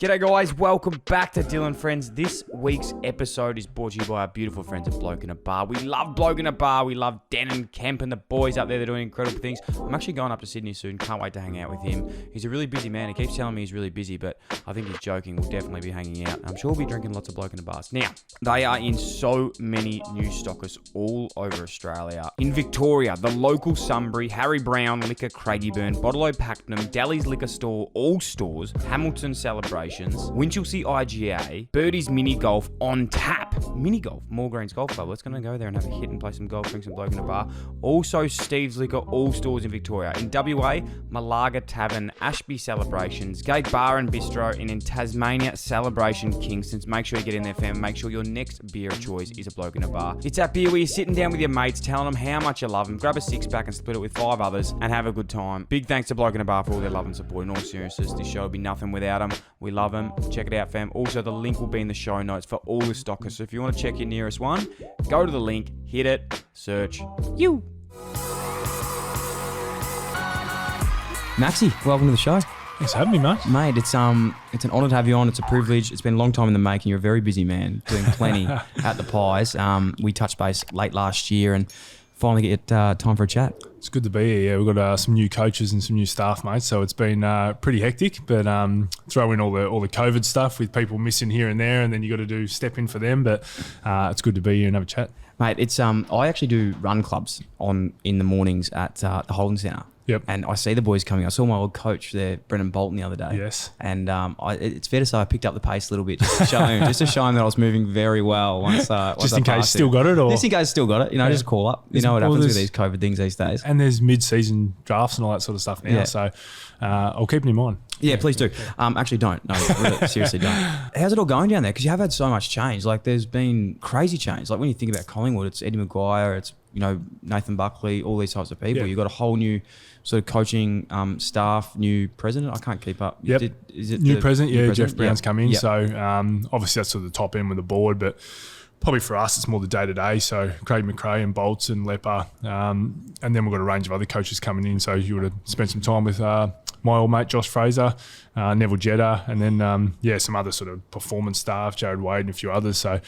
G'day guys, welcome back to Dylan Friends. This week's episode is brought to you by our beautiful friends at Bloke in a Bar. We love Bloke in a Bar. We love Denon, Kemp and the boys up there. They're doing incredible things. I'm actually going up to Sydney soon. Can't wait to hang out with him. He's a really busy man. He keeps telling me he's really busy, but I think he's joking. We'll definitely be hanging out. I'm sure we'll be drinking lots of Bloke in a Bars. Now, they are in so many new stockers all over Australia. In Victoria, the local Sunbury, Harry Brown, Liquor, Craigieburn, Bottle Pakenham, Daly's Liquor Store, all stores, Hamilton Celebrations, Winchelsea IGA, Birdie's Mini Golf on tap. Mini Golf, Moore Greens Golf Club. Let's go and go there and have a hit and play some golf, drink some Bloke in a Bar. Also, Steve's Liquor, all stores in Victoria. In WA, Malaga Tavern, Ashby Celebrations, Gate Bar and Bistro, and in Tasmania, Celebration Kingston's. Make sure you get in there, fam. Make sure your next beer of choice is a Bloke in a Bar. It's that beer where you're sitting down with your mates, telling them how much you love them. Grab a six-pack and split it with 5 others and have a good time. Big thanks to Bloke in a Bar for all their love and support. In all seriousness, this show would be nothing without them. We love them. Check it out, fam. Also, the link will be in the show notes for all the stockers. So if you want to check your nearest one, go to the link, hit it, search you. Maxie, welcome to the show. Thanks for having me, mate. Mate, it's an honour to have you on. It's a privilege. It's been a long time in the making. You're a very busy man, doing plenty at the Pies. We touched base late last year and finally get time for a chat. It's good to be here. Yeah, we've got some new coaches and some new staff, mate. So it's been pretty hectic, but throw in all the COVID stuff with people missing here and there, and then you got to step in for them. But it's good to be here and have a chat, mate. It's I actually do run clubs in the mornings at the Holden Centre. Yep. And I see the boys coming. I saw my old coach there, Brendan Bolton, the other day. Yes. And it's fair to say I picked up the pace a little bit just to show him, that I was moving very well once just in case still got it, or just in case still got it. Just call up. You know what happens with these COVID things these days. And there's mid-season drafts and all that sort of stuff now. Yeah. So I'll keep it in mind. Yeah, please do. Actually, don't. No, really, seriously, don't. How's it all going down there? Because you have had so much change. Like, there's been crazy change. Like, when you think about Collingwood, it's Eddie Maguire, it's Nathan Buckley, all these types of people. Yeah. You've got a whole new sort of coaching staff, new president. I can't keep up. Yep. Is it new president? Yeah, Jeff Brown's come in. Yep. So obviously that's sort of the top end with the board, but probably for us it's more the day-to-day. So Craig McRae and Bolts and Lepper, and then we've got a range of other coaches coming in. So you would have spent some time with my old mate Josh Fraser, Neville Jetta, and then some other sort of performance staff, Jared Wade and a few others. So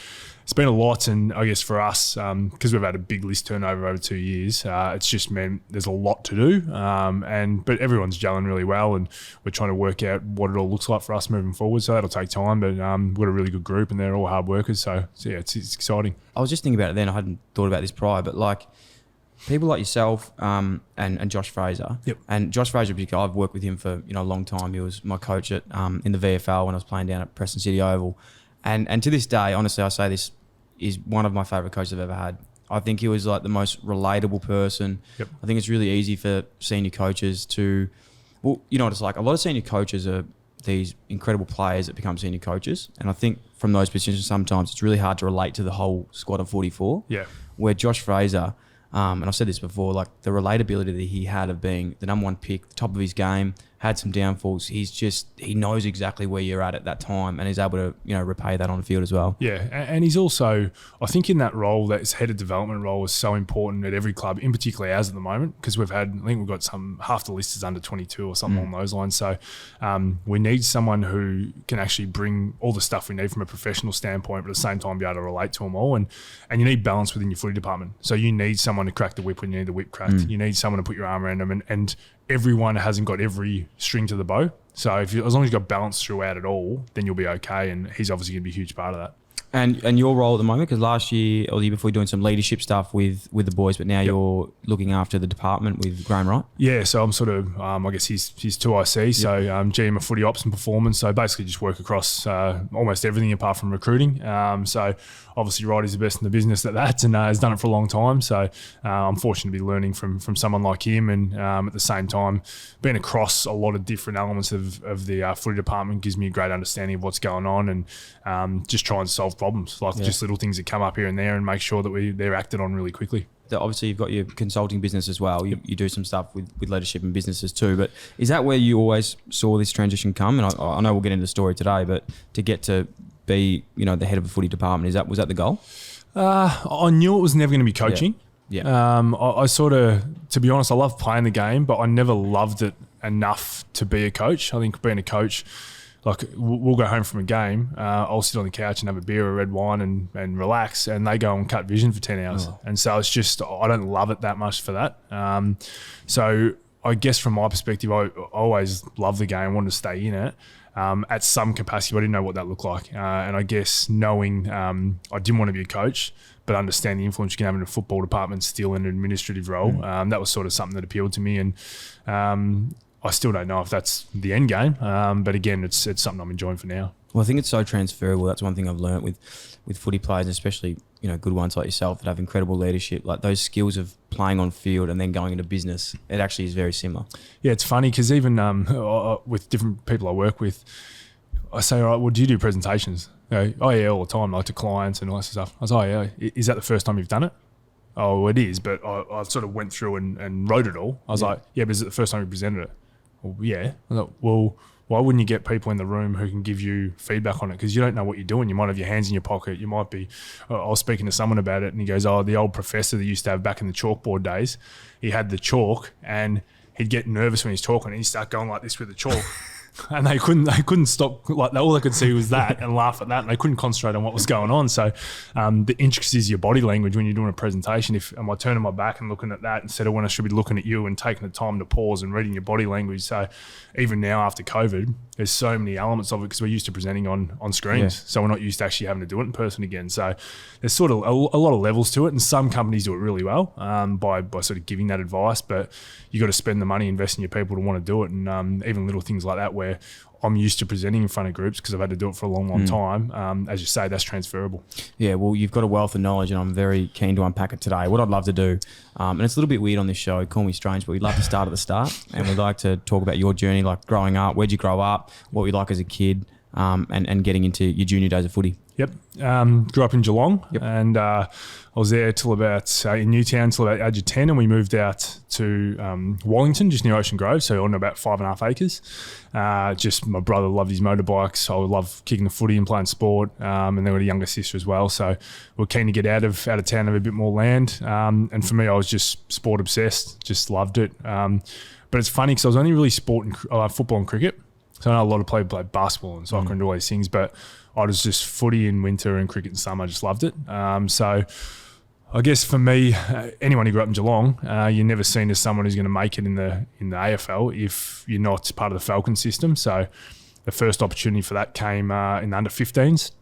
it's been a lot, and I guess for us, because we've had a big list turnover over 2 years, it's just meant there's a lot to do, but everyone's gelling really well, and we're trying to work out what it all looks like for us moving forward. So that'll take time, but we've got a really good group, and they're all hard workers. So yeah, it's exciting. I was just thinking about it then. I hadn't thought about this prior, but like people like yourself and Josh Fraser. Yep. And Josh Fraser in particular, I've worked with him for a long time. He was my coach at in the VFL when I was playing down at Preston City Oval. And to this day, honestly, I say this is one of my favourite coaches I've ever had. I think he was like the most relatable person. Yep. I think it's really easy for senior coaches to, well, you know what it's like. A lot of senior coaches are these incredible players that become senior coaches. And I think from those positions, sometimes it's really hard to relate to the whole squad of 44. Yeah. Where Josh Fraser, and I've said this before, like the relatability that he had of being the number one pick, the top of his game, had some downfalls. He knows exactly where you're at that time, and he's able to, repay that on the field as well. Yeah, and he's also, I think in that role, that head of development role is so important at every club, in particular ours at the moment, because I think we've got half the list is under 22 or something along those lines. So we need someone who can actually bring all the stuff we need from a professional standpoint, but at the same time be able to relate to them all. And you need balance within your footy department. So you need someone to crack the whip when you need the whip cracked. You need someone to put your arm around them, and everyone hasn't got every string to the bow. So as long as you've got balance throughout it all, then you'll be okay. And he's obviously going to be a huge part of that. And your role at the moment, because last year or the year before, you're doing some leadership stuff with the boys, but now you're looking after the department with Graham, right? Yeah, so I'm sort of, I guess he's 2IC, so GM of footy ops and performance. So basically just work across almost everything apart from recruiting. So obviously Roddy's the best in the business at that, and has done it for a long time. So I'm fortunate to be learning from someone like him, and at the same time being across a lot of different elements of the footy department gives me a great understanding of what's going on, and just try and solve problems, like just little things that come up here and there, and make sure that they're acted on really quickly. Obviously, you've got your consulting business as well. You do some stuff with leadership and businesses too. But is that where you always saw this transition come? And I know we'll get into the story today, but to get to be, the head of a footy department, was that the goal? I knew it was never going to be coaching. Yeah. I sort of, to be honest, I love playing the game, but I never loved it enough to be a coach. I think being a coach, Like we'll go home from a game, I'll sit on the couch and have a beer or red wine and relax, and they go and cut vision for 10 hours. Oh. And so it's just, I don't love it that much for that. So I guess from my perspective, I always loved the game, wanted to stay in it. At some capacity, I didn't know what that looked like. And I guess knowing I didn't want to be a coach, but understand the influence you can have in a football department still in an administrative role, that was sort of something that appealed to me. And I still don't know if that's the end game, but again, it's something I'm enjoying for now. Well, I think it's so transferable. That's one thing I've learnt with footy players, especially good ones like yourself that have incredible leadership. Like those skills of playing on field and then going into business, it actually is very similar. Yeah, it's funny because even with different people I work with, I say, all right, well, do you do presentations? They go, oh yeah, all the time, like to clients and all that sort of stuff. I was, oh yeah, is that the first time you've done it? Oh, it is, but I sort of went through and wrote it all. I was like, yeah, but is it the first time you presented it? Well, yeah. I thought, well, why wouldn't you get people in the room who can give you feedback on it? Because you don't know what you're doing. You might have your hands in your pocket. You might be... I was speaking to someone about it and he goes, oh, the old professor that used to have back in the chalkboard days, he had the chalk and he'd get nervous when he's talking and he'd start going like this with the chalk. And they couldn't stop, like all they could see was that and laugh at that, and they couldn't concentrate on what was going on. So the intricacies of your body language when you're doing a presentation, if am I turning my back and looking at that instead of when I should be looking at you and taking the time to pause and reading your body language. So even now after COVID, there's so many elements of it because we're used to presenting on screens. So we're not used to actually having to do it in person again. So there's sort of a lot of levels to it, and some companies do it really well by sort of giving that advice, but you got to spend the money, invest in your people to want to do it. And even little things like that where I'm used to presenting in front of groups because I've had to do it for a long time. As you say, that's transferable. Yeah, well, you've got a wealth of knowledge and I'm very keen to unpack it today. What I'd love to do, and it's a little bit weird on this show, call me strange, but we'd love to start at the start and we'd like to talk about your journey, like growing up, where'd you grow up, what you like as a kid, and getting into your junior days of footy. Yep. Grew up in Geelong and I was there till about in Newtown till about age of 10, and we moved out to Wallington, just near Ocean Grove, so on about 5.5 acres. Just my brother loved his motorbikes. I would love kicking the footy and playing sport, and then we had a younger sister as well. So we're keen to get out of town, have a bit more land. And for me, I was just sport obsessed, just loved it. But it's funny because I was only really football and cricket. So I know a lot of people play basketball and soccer and do all these things, but I was just footy in winter and cricket in summer. I just loved it. So I guess for me, anyone who grew up in Geelong, you're never seen as someone who's going to make it in the AFL if you're not part of the Falcon system. So the first opportunity for that came in the under 15s.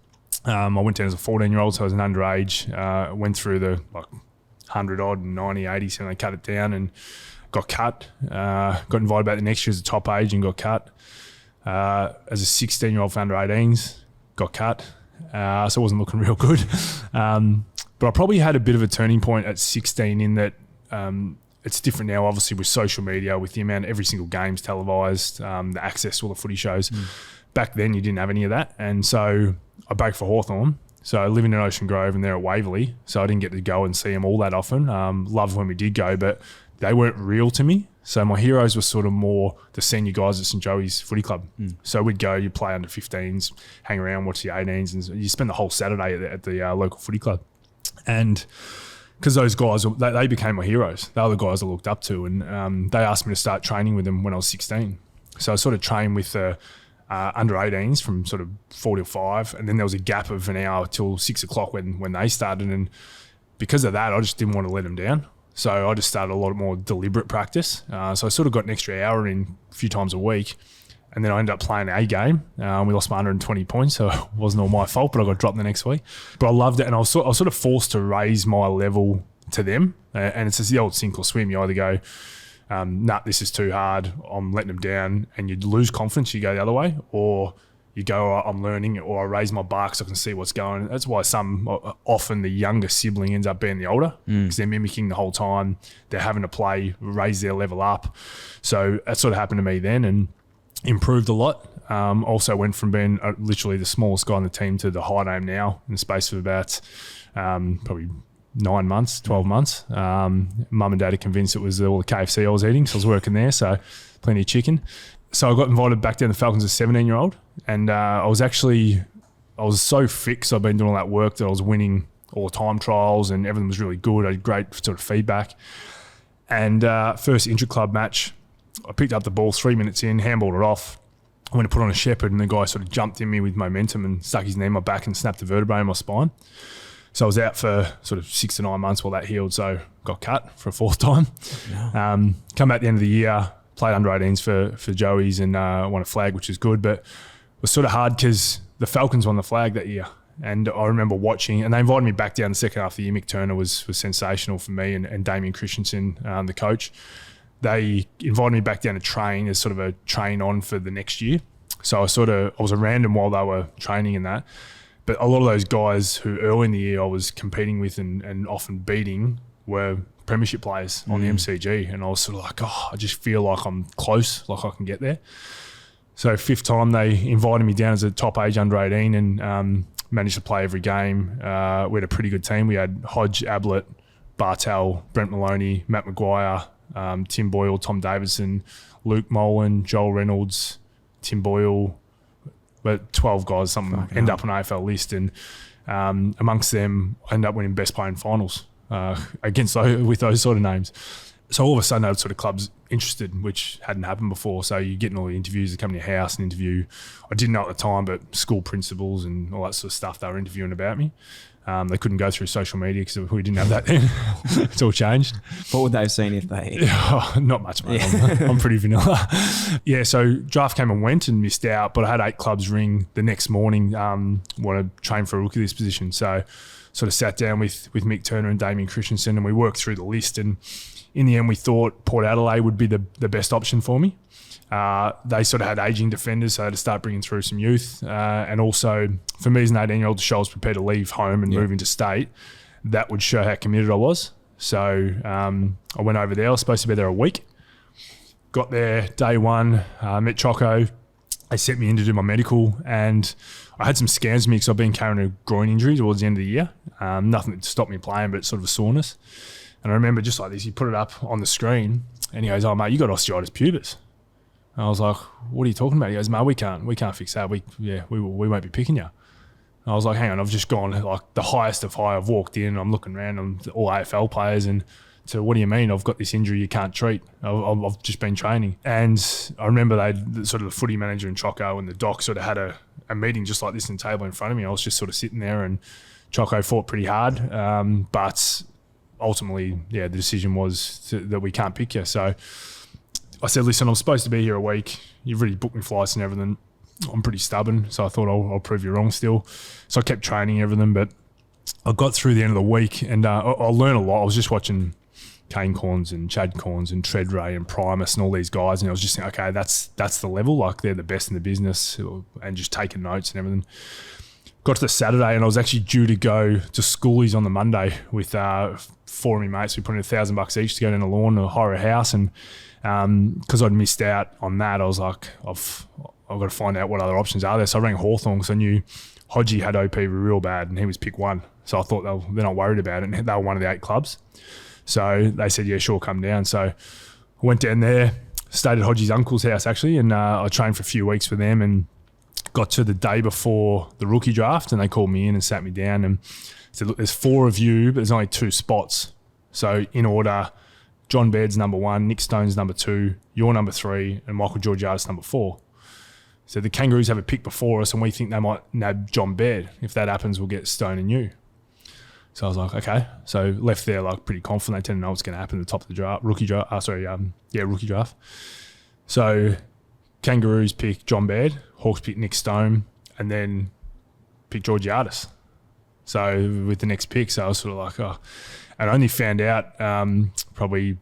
I went down as a 14-year-old, so I was an underage. Went through the 100 odd and 90, 80, so they cut it down and got cut. Got invited back the next year as a top age and got cut. As a 16-year-old for under 18s, got cut. So it wasn't looking real good. But I probably had a bit of a turning point at 16 in that it's different now, obviously, with social media, with the amount every single game's televised, the access to all the footy shows. Back then, you didn't have any of that. And so I baked for Hawthorn. So living in Ocean Grove and they're at Waverley, so I didn't get to go and see them all that often. Loved when we did go, but they weren't real to me. So my heroes were sort of more the senior guys at St Joey's Footy Club. So we'd go, you'd play under 15s, hang around, watch the 18s, and you spend the whole Saturday at the local footy club. And because those guys, they became my heroes. They were the guys I looked up to, and they asked me to start training with them when I was 16. So I sort of trained with the under 18s from sort of 4 till 5, and then there was a gap of an hour till 6 o'clock when they started. And because of that, I just didn't want to let them down. So I just started a lot more deliberate practice. So I sort of got an extra hour in a few times a week. And then I ended up playing a game. We lost by 120 points, so it wasn't all my fault, but I got dropped the next week. But I loved it, and I was sort of forced to raise my level to them. And it's just the old sink or swim. You either go, nah, this is too hard, I'm letting them down, and you lose confidence, you go the other way, or you go, I'm learning, or I raise my bar so I can see what's going. That's why often the younger sibling ends up being the older, because they're mimicking the whole time. They're having to play, raise their level up. So that sort of happened to me then, and improved a lot. Also went from being literally the smallest guy on the team to the high name now in the space of about probably 9 months, 12 months. Mum and Dad are convinced it was all the KFC I was eating, so I was working there, so plenty of chicken. So I got invited back down to the Falcons as a 17-year-old, and I was so fit because I've been doing all that work that I was winning all the time trials and everything was really good. I had great sort of feedback. And first intra-club match, I picked up the ball 3 minutes in, handballed it off, I went to put on a shepherd, and the guy sort of jumped in me with momentum and stuck his knee in my back and snapped a vertebrae in my spine. So I was out for sort of 6 to 9 months while that healed. So got cut for a 4th time. Yeah. Come back at the end of the year, played under 18s for Joey's and won a flag, which is good. But it was sort of hard because the Falcons won the flag that year. And I remember watching, and they invited me back down the second half of the year. Mick Turner was sensational for me, and Damien Christensen, the coach. They invited me back down to train as sort of a train on for the next year. So I was around them while they were training and that. But a lot of those guys who early in the year I was competing with and often beating were premiership players on the MCG. And I was sort of like, I just feel like I'm close, like I can get there. So 5th time they invited me down as a top age under 18 and managed to play every game. We had a pretty good team. We had Hodge, Ablett, Bartel, Brent Maloney, Matt Maguire, Tim Boyle, Tom Davidson, Luke Molan, Joel Reynolds, Tim Boyle, but 12 guys, something end up on an AFL list, and amongst them, I ended up winning best player in finals with those sort of names. So all of a sudden, those sort of clubs interested, which hadn't happened before. So you're getting all the interviews, they come to your house and interview. I didn't know at the time, but school principals and all that sort of stuff, they were interviewing about me. They couldn't go through social media because we didn't have that then. It's all changed. What would they have seen if they... Not much, mate. Yeah. I'm pretty vanilla. Yeah, so draft came and went and missed out, but I had 8 clubs ring the next morning, want to train for a rookie this position. So sort of sat down with Mick Turner and Damien Christensen, and we worked through the list. And in the end, we thought Port Adelaide would be the best option for me. They sort of had ageing defenders, so I had to start bringing through some youth. And also, for me as an 18-year-old to show I was prepared to leave home and move into state, that would show how committed I was. So I went over there. I was supposed to be there a week. Got there day one, met Choco. They sent me in to do my medical, and I had some scans of me because I've been carrying a groin injury towards the end of the year. Nothing to stop me playing, but sort of a soreness. And I remember just like this, he put it up on the screen, and he goes, "Oh, mate, you got osteitis pubis." And I was like, "What are you talking about?" He goes, "Mate, we can't fix that. We won't be picking you." And I was like, "Hang on, I've just gone like the highest of high. I've walked in, I'm looking around, I'm all AFL players, and so what do you mean? I've got this injury you can't treat. I've just been training." And I remember they sort of the footy manager and Choco and the doc sort of had a meeting just like this in the table in front of me. I was just sort of sitting there, and Choco fought pretty hard, but ultimately, the decision was that we can't pick you. So I said, "Listen, I'm supposed to be here a week. You've already booked me flights and everything. I'm pretty stubborn, so I thought I'll prove you wrong still." So I kept training everything, but I got through the end of the week, and I learned a lot. I was just watching Kane Corns and Chad Corns and Treadray and Primus and all these guys, and I was just thinking, okay, that's the level. Like, they're the best in the business, and just taking notes and everything. Got to the Saturday, and I was actually due to go to schoolies on the Monday with 4 of my mates. We put in $1,000 each to go down the lawn or hire a house, and because I'd missed out on that, I was like, I've got to find out what other options are there. So I rang Hawthorn because I knew Hodgie had OP real bad, and he was pick 1. So I thought they're not worried about it, and they were one of the 8 clubs. So they said, "Yeah, sure, come down." So I went down there, stayed at Hodgie's uncle's house actually, and I trained for a few weeks for them, and got to the day before the rookie draft, and they called me in and sat me down and said, "Look, there's 4 of you, but there's only 2 spots. So in order, John Baird's number 1, Nick Stone's number 2, you're number 3, and Michael Georgiadis number 4. So the Kangaroos have a pick before us, and we think they might nab John Baird. If that happens, we'll get Stone and you." So I was like, okay. So left there like pretty confident. They didn't know what's going to happen at the top of the draft, rookie draft. So Kangaroos pick John Baird, Hawks pick Nick Stone, and then pick Georgiadis. So with the next pick, so I was sort of like, oh. And I only found out probably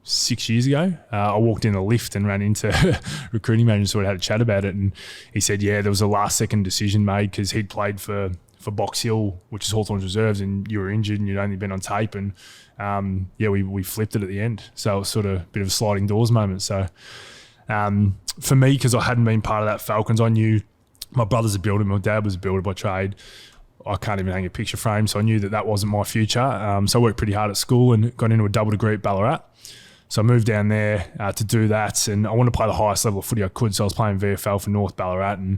6 years ago. I walked in a lift and ran into recruiting manager, sort of had a chat about it, and he said, there was a last second decision made because he'd played for Box Hill, which is Hawthorn's reserves, and you were injured and you'd only been on tape, and we flipped it at the end. So it was sort of a bit of a sliding doors moment. So for me, because I hadn't been part of that Falcons, I knew my brother's a builder, my dad was a builder by trade. I can't even hang a picture frame, so I knew that wasn't my future. So I worked pretty hard at school and got into a double degree at Ballarat. So I moved down there to do that, and I wanted to play the highest level of footy I could. So I was playing VFL for North Ballarat and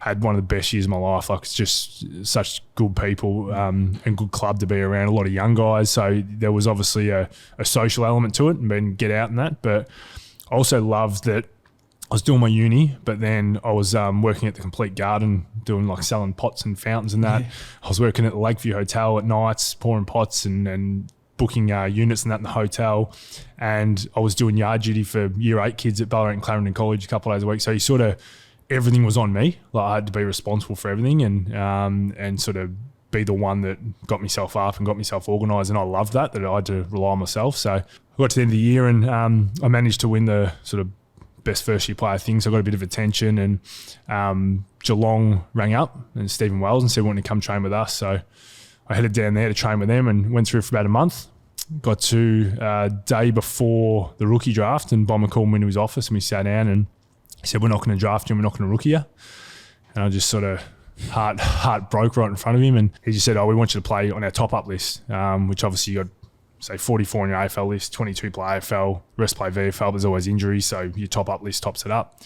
had one of the best years of my life. Like, it's just such good people and good club to be around, a lot of young guys. So there was obviously a social element to it and being get out and that. But I also loved that I was doing my uni, but then I was working at the Complete Garden, doing like selling pots and fountains and that. I was working at the Lakeview Hotel at nights, pouring pots and booking units and that in the hotel. And I was doing yard duty for year 8 kids at Ballarat and Clarendon College a couple of days a week. So everything was on me. Like I had to be responsible for everything and sort of be the one that got myself up and got myself organised. And I loved that I had to rely on myself. So I got to the end of the year and I managed to win the sort of best first year player thing, so I got a bit of attention, and Geelong rang up and Stephen Wells and said wanted to come train with us. So I headed down there to train with them and went through for about a month. Got to day before the rookie draft, and Bomber called me into his office and we sat down and he said, we're not going to draft you and we're not going to rookie you. And I just sort of heart broke right in front of him, and he just said, we want you to play on our top up list, which obviously you got say 44 on your AFL list, 22 play AFL, rest play VFL. There's always injuries, so your top up list tops it up.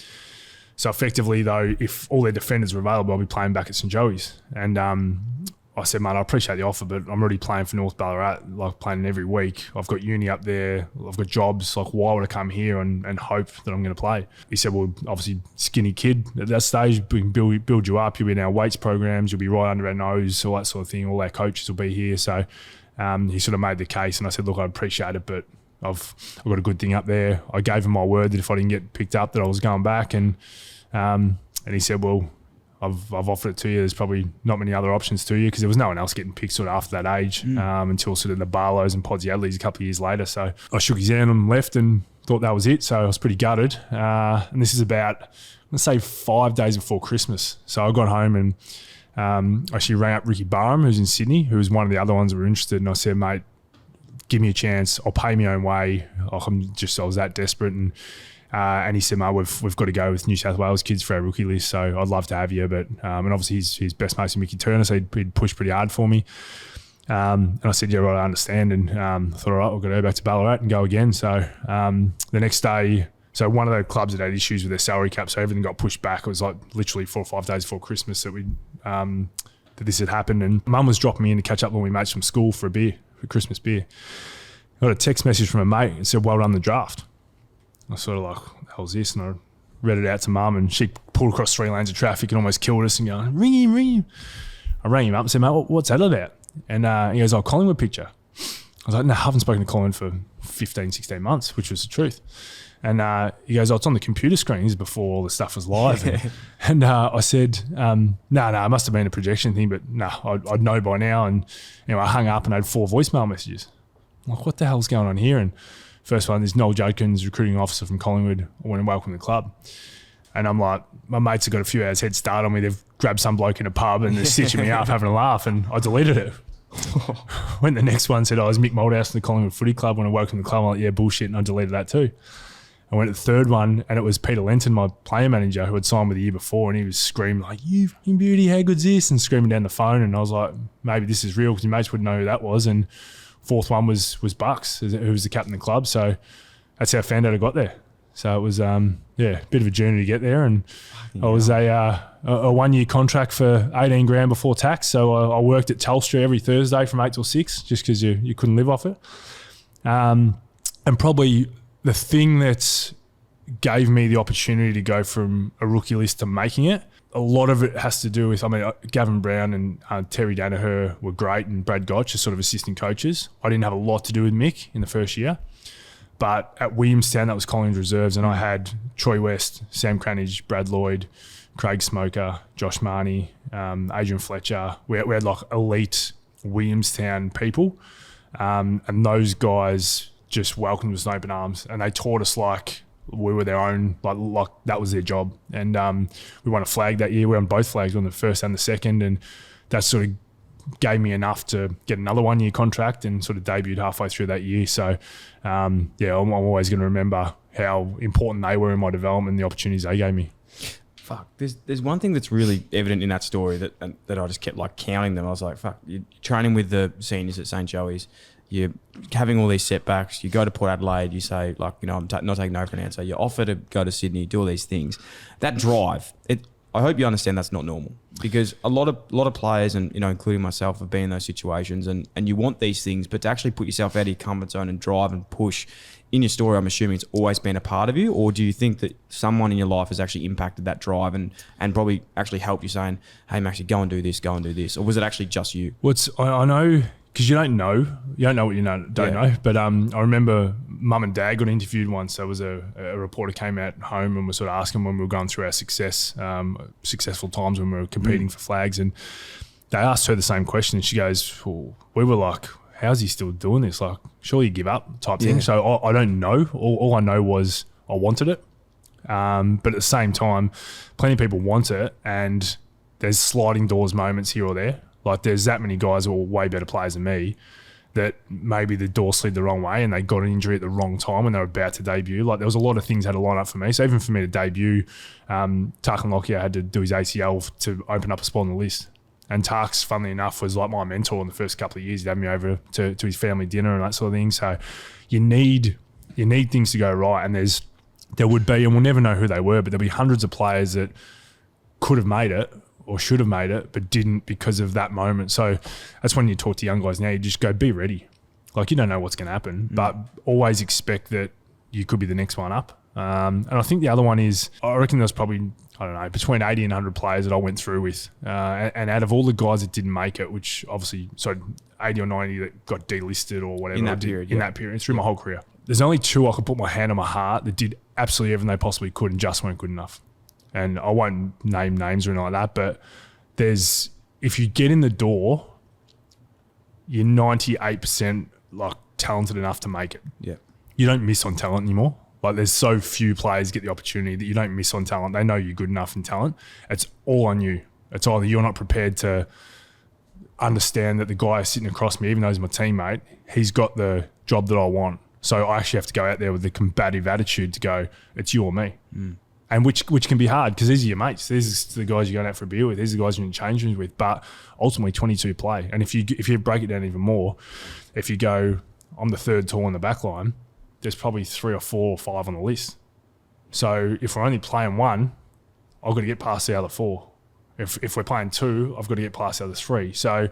So effectively, though, if all their defenders are available, I'll be playing back at St Joey's. And I said, mate, I appreciate the offer, but I'm already playing for North Ballarat, like playing every week. I've got uni up there. I've got jobs. Like, why would I come here and hope that I'm going to play? He said, well, obviously, skinny kid at that stage, we can build you up. You'll be in our weights programs. You'll be right under our nose, all that sort of thing. All our coaches will be here. So he sort of made the case, and I said, look, I appreciate it, but I've got a good thing up there. I gave him my word that if I didn't get picked up, that I was going back. And he said, well, I've offered it to you. There's probably not many other options to you, because there was no one else getting picked sort of after that age until sort of the Barlows and Podsy Adleys a couple of years later. So I shook his hand and left and thought that was it. So I was pretty gutted. And this is about, let's say, 5 days before Christmas. So I got home and actually rang up Ricky Barham, who's in Sydney, who was one of the other ones that were interested. And I said, mate, give me a chance. I'll pay my own way. I was that desperate. And he said, mate, we've got to go with New South Wales kids for our rookie list, so I'd love to have you. But and obviously his best mate's Mickey Turner, so he'd pushed pretty hard for me. And I said, yeah, right, I understand. And I thought, all right, we'll go back to Ballarat and go again. So the next day, so one of the clubs that had issues with their salary cap, so everything got pushed back. It was like literally 4 or 5 days before Christmas that that this had happened. And Mum was dropping me in to catch up with my mates from school for a beer, for Christmas beer. I got a text message from a mate and said, well done the draft. I was sort of like, what the hell's this? And I read it out to Mum, and she pulled across 3 lanes of traffic and almost killed us and going, ring him. I rang him up and said, mate, what's that about? And he goes, Collingwood picture. I was like, no, I haven't spoken to Collingwood for 15, 16 months, which was the truth. And he goes, it's on the computer screen. This is before all the stuff was live. And I said, no, it must have been a projection thing, but no, I'd know by now. And anyway, I hung up and had 4 voicemail messages. I'm like, what the hell's going on here? And first one is Noel Judkins, recruiting officer from Collingwood. I went and welcome the club. And I'm like, my mates have got a few hours head start on me. They've grabbed some bloke in a pub and they're stitching me up, having a laugh. And I deleted it. Went the next one, said, I was Mick Moldhouse from the Collingwood Footy Club. When I welcomed the club, I'm like, yeah, bullshit. And I deleted that too. I went to the third one, and it was Peter Lenton, my player manager, who had signed with the year before, and he was screaming like, you fucking beauty, how good's this? And screaming down the phone. And I was like, maybe this is real, because your mates wouldn't know who that was. And fourth one was Bucks, who was the captain of the club. So that's how I found out I got there. So it was, a bit of a journey to get there. And I was a 1 year contract for 18 grand before tax. So I worked at Telstra every Thursday from 8 till 6, just because you couldn't live off it. And probably the thing that gave me the opportunity to go from a rookie list to making it, a lot of it has to do with, Gavin Brown and Terry Danaher were great, and Brad Gotch are sort of assistant coaches. I didn't have a lot to do with Mick in the first year. But at Williamstown, that was Collingwood Reserves, and I had Troy West, Sam Cranage, Brad Lloyd, Craig Smoker, Josh Marnie, Adrian Fletcher. We had like elite Williamstown people, and those guys just welcomed us with open arms, and they taught us like we were their own, like that was their job. And we won a flag that year. We won both flags, we won the first and the second, and that sort of gave me enough to get another 1 year contract and sort of debuted halfway through that year. So I'm always going to remember how important they were in my development and the opportunities they gave me. Fuck, there's one thing that's really evident in that story that I just kept like counting them. I was like, fuck, you're training with the seniors at St Joey's, you're having all these setbacks, you go to Port Adelaide, you say like, I'm not taking no for an answer, you offer to go to Sydney, do all these things. That drive, I hope you understand that's not normal, because a lot of players, and including myself, have been in those situations, and you want these things, but to actually put yourself out of your comfort zone and drive and push in your story, I'm assuming it's always been a part of you, or do you think that someone in your life has actually impacted that drive and probably actually helped you saying, hey, Maxie, go and do this, or was it actually just you? Well, I know, because you don't know what you don't know. But I remember Mum and Dad got interviewed once. There was a reporter came out home and was sort of asking when we were going through our successful times when we were competing for flags, and they asked her the same question, and she goes, well, we were like, how's he still doing this? Like, surely you give up type thing. So I don't know. All I know was I wanted it. But at the same time, plenty of people want it, and there's sliding doors moments here or there. Like, there's that many guys who are way better players than me that maybe the door slid the wrong way and they got an injury at the wrong time when they were about to debut. Like, there was a lot of things had to line up for me. So even for me to debut, Tarkin Lockyer had to do his ACL to open up a spot on the list. And Tarks, funnily enough, was like my mentor in the first couple of years. He'd have me over to his family dinner and that sort of thing. So you need things to go right. And there would be, and we'll never know who they were, but there'll be hundreds of players that could have made it or should have made it, but didn't because of that moment. So that's when you talk to young guys now, you just go, be ready. Like, you don't know what's going to happen, but always expect that you could be the next one up. And I think the other one is, I reckon there's probably, I don't know, between 80 and 100 players that I went through with. And out of all the guys that didn't make it, which obviously, so 80 or 90 that got delisted or whatever. In that period, through my whole career. There's only 2 I could put my hand on my heart that did absolutely everything they possibly could and just weren't good enough. And I won't name names or anything like that, but if you get in the door, you're 98% like talented enough to make it. Yeah. You don't miss on talent anymore. Like, there's so few players get the opportunity that you don't miss on talent. They know you're good enough in talent. It's all on you. It's either you're not prepared to understand that the guy sitting across me, even though he's my teammate, he's got the job that I want. So I actually have to go out there with the combative attitude to go, it's you or me. And which can be hard because these are your mates. These are the guys you're going out for a beer with. These are the guys you're in change rooms with. But ultimately, 22 play. And if you break it down even more, if you go, I'm the third tall in the back line, there's probably 3 or 4 or 5 on the list. So if we're only playing 1, I've got to get past the other 4. If we're playing 2, I've got to get past the other 3. So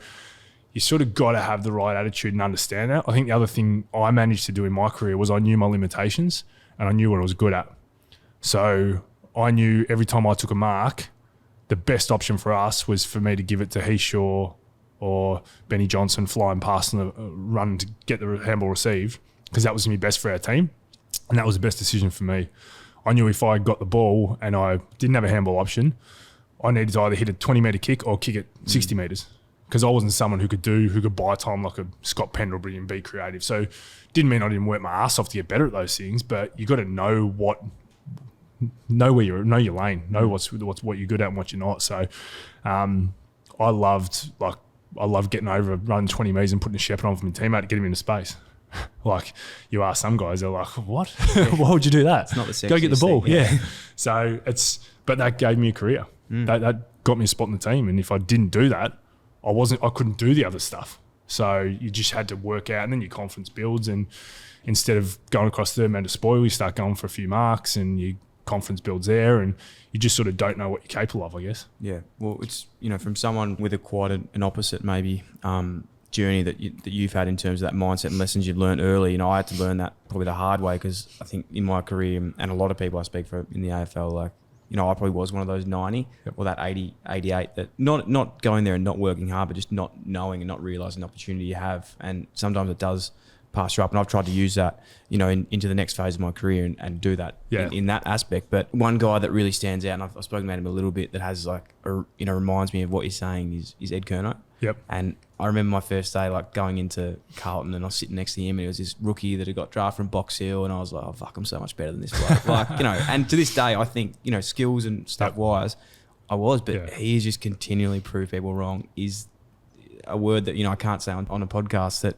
you sort of got to have the right attitude and understand that. I think the other thing I managed to do in my career was I knew my limitations and I knew what I was good at. So I knew every time I took a mark, the best option for us was for me to give it to Heath or Benny Johnson flying past and run to get the handball received, because that was going to be best for our team. And that was the best decision for me. I knew if I got the ball and I didn't have a handball option, I needed to either hit a 20-metre kick or kick it 60 metres, because I wasn't someone who could buy time like a Scott Pendlebury and be creative. So didn't mean I didn't work my ass off to get better at those things, but you got to know know your lane, know what you're good at and what you're not. So I loved getting over, running 20 metres and putting a shepherd on for my teammate to get him into space. Like, you ask some guys, they're like, what? Why would you do that? It's not the sexiest Go get the ball. thing, Yeah. So but that gave me a career. That got me a spot in the team. And if I didn't do that, I couldn't do the other stuff. So you just had to work out, and then your confidence builds. And instead of going across third man to spoil, you start going for a few marks and your confidence builds there, and you just sort of don't know what you're capable of, I guess. Yeah. Well, it's, from someone with quite an opposite maybe journey that you've had in terms of that mindset and lessons you've learned early. I had to learn that probably the hard way, because I think in my career, and a lot of people I speak for in the AFL, like, I probably was one of those 90 or that 80, 88 that not going there and not working hard, but just not knowing and not realising the opportunity you have. And sometimes it does pass you up. And I've tried to use that, into the next phase of my career and do that in that aspect. But one guy that really stands out, and I've spoken about him a little bit, that has reminds me of what you're saying is Ed Kerno. Yep. And I remember my first day, like, going into Carlton, and I was sitting next to him, and it was this rookie that had got drafted from Box Hill, and I was like, oh, fuck, I'm so much better than this bloke. Like, and to this day, I think, skills and stuff wise, I was, but he has just continually proved people wrong, is a word that, I can't say on a podcast that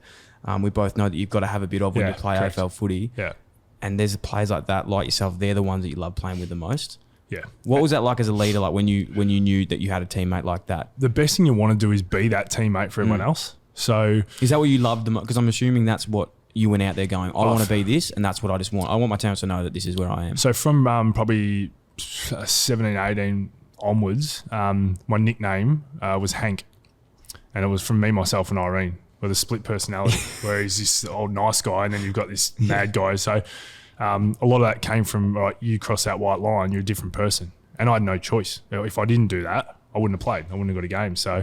we both know that you've got to have a bit of when you play AFL footy. Yeah. And there's players like that, like yourself, they're the ones that you love playing with the most. Yeah. What was that like as a leader, like when you knew that you had a teammate like that? The best thing you want to do is be that teammate for everyone else. So is that what you loved the most? Because I'm assuming that's what you went out there going, I want to be this, and that's what I just want. I want my teammates to know that this is where I am. So from probably 17, 18 onwards, my nickname was Hank. And it was from me, myself and Irene. with a split personality, where he's this old nice guy and then you've got this mad guy. So a lot of that came from, right, you cross that white line, you're a different person. And I had no choice. If I didn't do that, I wouldn't have played. I wouldn't have got a game. So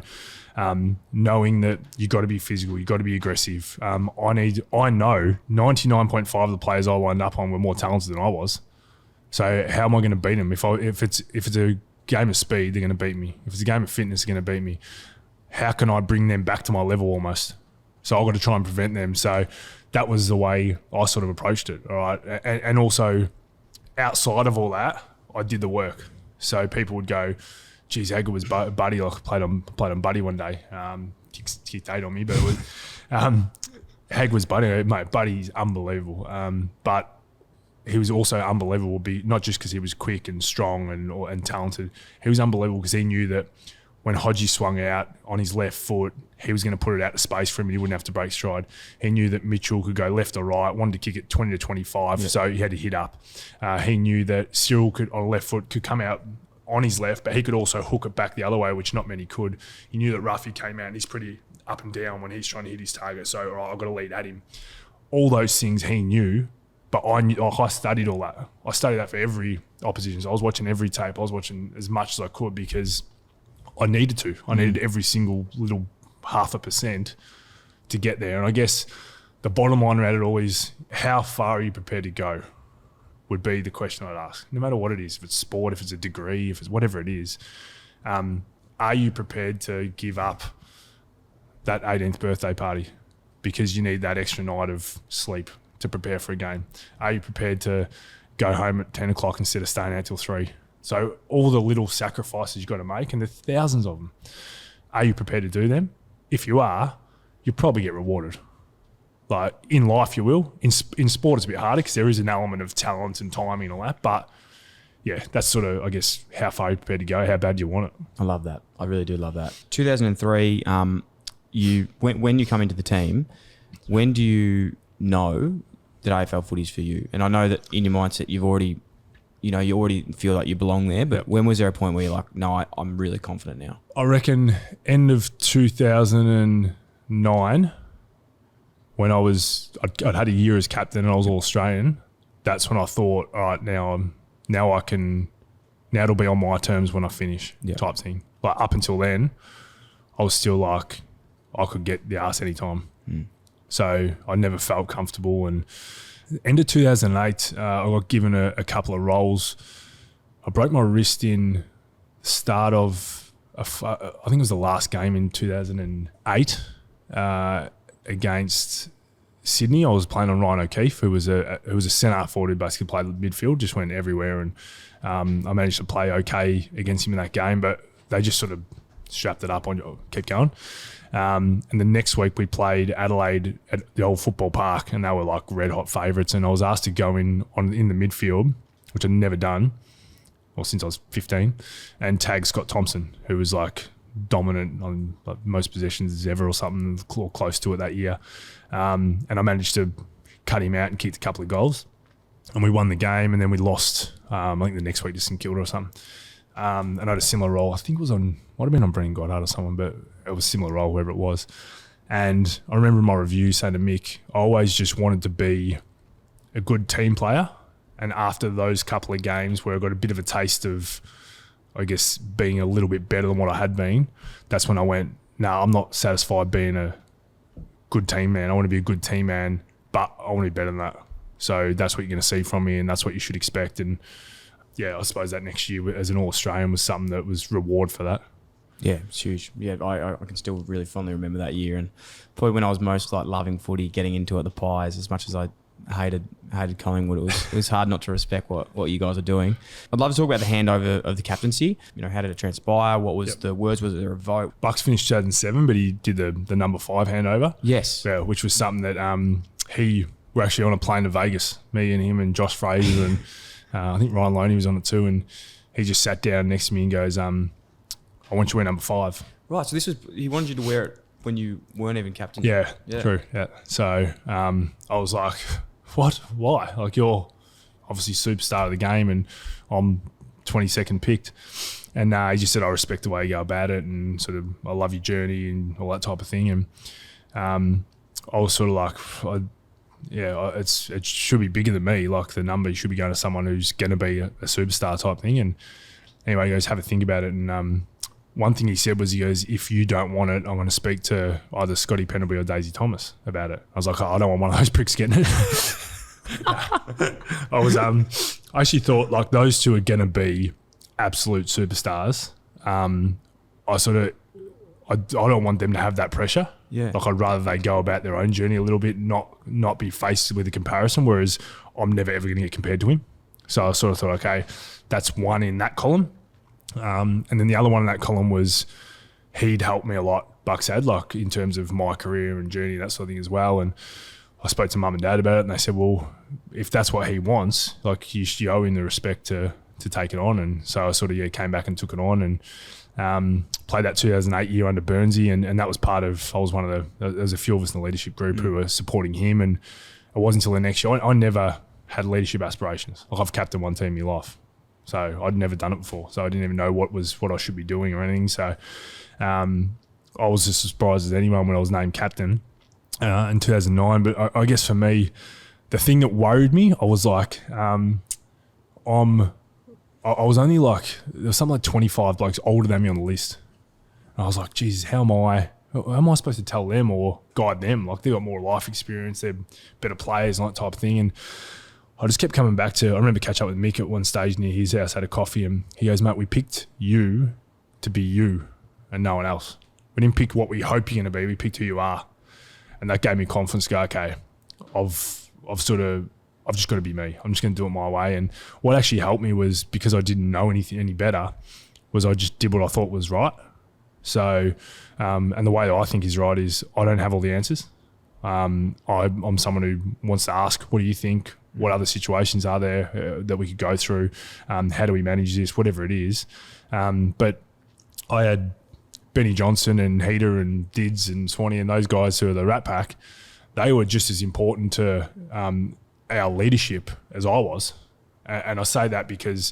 knowing that you got to be physical, you got to be aggressive. I know 99.5% of the players I lined up on were more talented than I was. So how am I going to beat them? If it's a game of speed, they're going to beat me. If it's a game of fitness, they're going to beat me. How can I bring them back to my level almost? So I've got to try and prevent them. So that was the way I sort of approached it. All right, and also outside of all that, I did the work. So people would go, geez, how good was Buddy? Like, I played on Buddy one day. Kicked 8 on me, but it was how good was Buddy? Mate, Buddy's unbelievable. But he was also unbelievable, not just because he was quick and strong and talented. He was unbelievable because he knew that when Hodgie swung out on his left foot, he was going to put it out to space for him and he wouldn't have to break stride. He knew that Mitchell could go left or right, wanted to kick it 20 to 25, so he had to hit up. He knew that Cyril could, on left foot, could come out on his left, but he could also hook it back the other way, which not many could. He knew that Ruffy came out and he's pretty up and down when he's trying to hit his target, so all right, I've got to lead at him. All those things he knew. But I studied all that. I studied that for every opposition. So I was watching every tape. I was watching as much as I could because I needed to. I needed every single little 0.5% to get there. And I guess the bottom line around it all is, how far are you prepared to go would be the question I'd ask. No matter what it is, if it's sport, if it's a degree, if it's whatever it is, are you prepared to give up that 18th birthday party because you need that extra night of sleep to prepare for a game? Are you prepared to go home at 10 o'clock instead of staying out till 3? So all the little sacrifices you've got to make, and there's thousands of them. Are you prepared to do them? If you are, you'll probably get rewarded. Like in life, you will. In sport, it's a bit harder because there is an element of talent and timing and all that. But yeah, that's sort of, I guess, how far you're prepared to go, how bad do you want it. I love that. I really do love that. 2003, when you come into the team, when do you know that AFL footy's for you? And I know that in your mindset, you already feel like you belong there, but when was there a point where you're like, no, I'm really confident now? I reckon end of 2009, when I'd had a year as captain and I was all Australian. That's when I thought, all right, now it'll be on my terms when I finish, type thing. Like up until then, I was still like, I could get the arse anytime. So I never felt comfortable. And end of 2008, I got given a couple of roles. I broke my wrist in the start of, I think it was the last game in 2008 against Sydney. I was playing on Ryan O'Keefe, who was a centre forward who basically played midfield, just went everywhere. And I managed to play okay against him in that game, but they just sort of strapped it up on, kept going. And the next week we played Adelaide at the old football park, and they were like red hot favourites. And I was asked to go in the midfield, which I'd never done, or since I was 15, and tag Scott Thompson, who was like dominant on like most possessions ever or something, or close to it that year. And I managed to cut him out and kicked a couple of goals, and we won the game. And then we lost, I think the next week to St Kilda or something. And I had a similar role. I think it might have been on Brendan Goddard or someone, but it was a similar role, whoever it was. And I remember in my review saying to Mick, I always just wanted to be a good team player. And after those couple of games where I got a bit of a taste of, I guess, being a little bit better than what I had been, that's when I went, no, I'm not satisfied being a good team man. I want to be a good team man, but I want to be better than that. So that's what you're going to see from me, and that's what you should expect. And yeah, I suppose that next year as an All-Australian was something that was reward for that. Yeah, it's huge. Yeah, I can still really fondly remember that year, and probably when I was most like loving footy, getting into it, the Pies, as much as I hated Collingwood, it was hard not to respect what you guys are doing. I'd love to talk about the handover of the captaincy. You know, how did it transpire? What was the words? Was there a vote? Bucks finished 2007, but he did the number 5 handover. Yes. Yeah, which was something that we're actually on a plane to Vegas, me and him and Josh Fraser and I think Ryan Loney was on it too, and he just sat down next to me and goes, I want you to wear number 5. Right, so he wanted you to wear it when you weren't even captain. Yeah, true. Yeah. So I was like, what? Why? Like, you're obviously superstar of the game and I'm 22nd picked. And he just said, I respect the way you go about it and sort of I love your journey and all that type of thing. And I was sort of like, it should be bigger than me. Like the number should be going to someone who's going to be a superstar type thing. And anyway, he goes, have a think about it. And one thing he said was, he goes, if you don't want it, I'm going to speak to either Scotty Pendlebury or Daisy Thomas about it. I was like, I don't want one of those pricks getting it. I actually thought like those two are going to be absolute superstars. I don't want them to have that pressure. Yeah. Like I'd rather they go about their own journey a little bit, not be faced with a comparison, whereas I'm never ever going to get compared to him. So I sort of thought, okay, that's one in that column. And then the other one in that column was he'd helped me a lot, Bucks had, like in terms of my career and journey, that sort of thing as well. And I spoke to mum and dad about it, and they said, well, if that's what he wants, like you owe him the respect to take it on. And so I sort of came back and took it on and played that 2008 year under Burnsy, and that was part of, I was one of there was a few of us in the leadership group who were supporting him, and it wasn't until the next year, I never had leadership aspirations. Like I've captained one team in my life. So I'd never done it before. So I didn't even know what I should be doing or anything. So I was just as surprised as anyone when I was named captain in 2009. But I guess for me, the thing that worried me, I was like, I was only like, there was something like 25 blokes older than me on the list. And I was like, Jesus, how am I supposed to tell them or guide them? Like they've got more life experience, they're better players and that type of thing. And I just kept coming back to, I remember catching up with Mick at one stage near his house, had a coffee, and he goes, mate, we picked you to be you and no one else. We didn't pick what we hope you're going to be, we picked who you are. And that gave me confidence to go, okay, I've just got to be me. I'm just going to do it my way. And what actually helped me was, because I didn't know anything any better, was I just did what I thought was right. So, and the way that I think is right is I don't have all the answers. I'm someone who wants to ask, what do you think? What other situations are there that we could go through? How do we manage this? Whatever it is. But I had Benny Johnson and Heater and Dids and Swanee and those guys who are the Rat Pack. They were just as important to our leadership as I was. And I say that because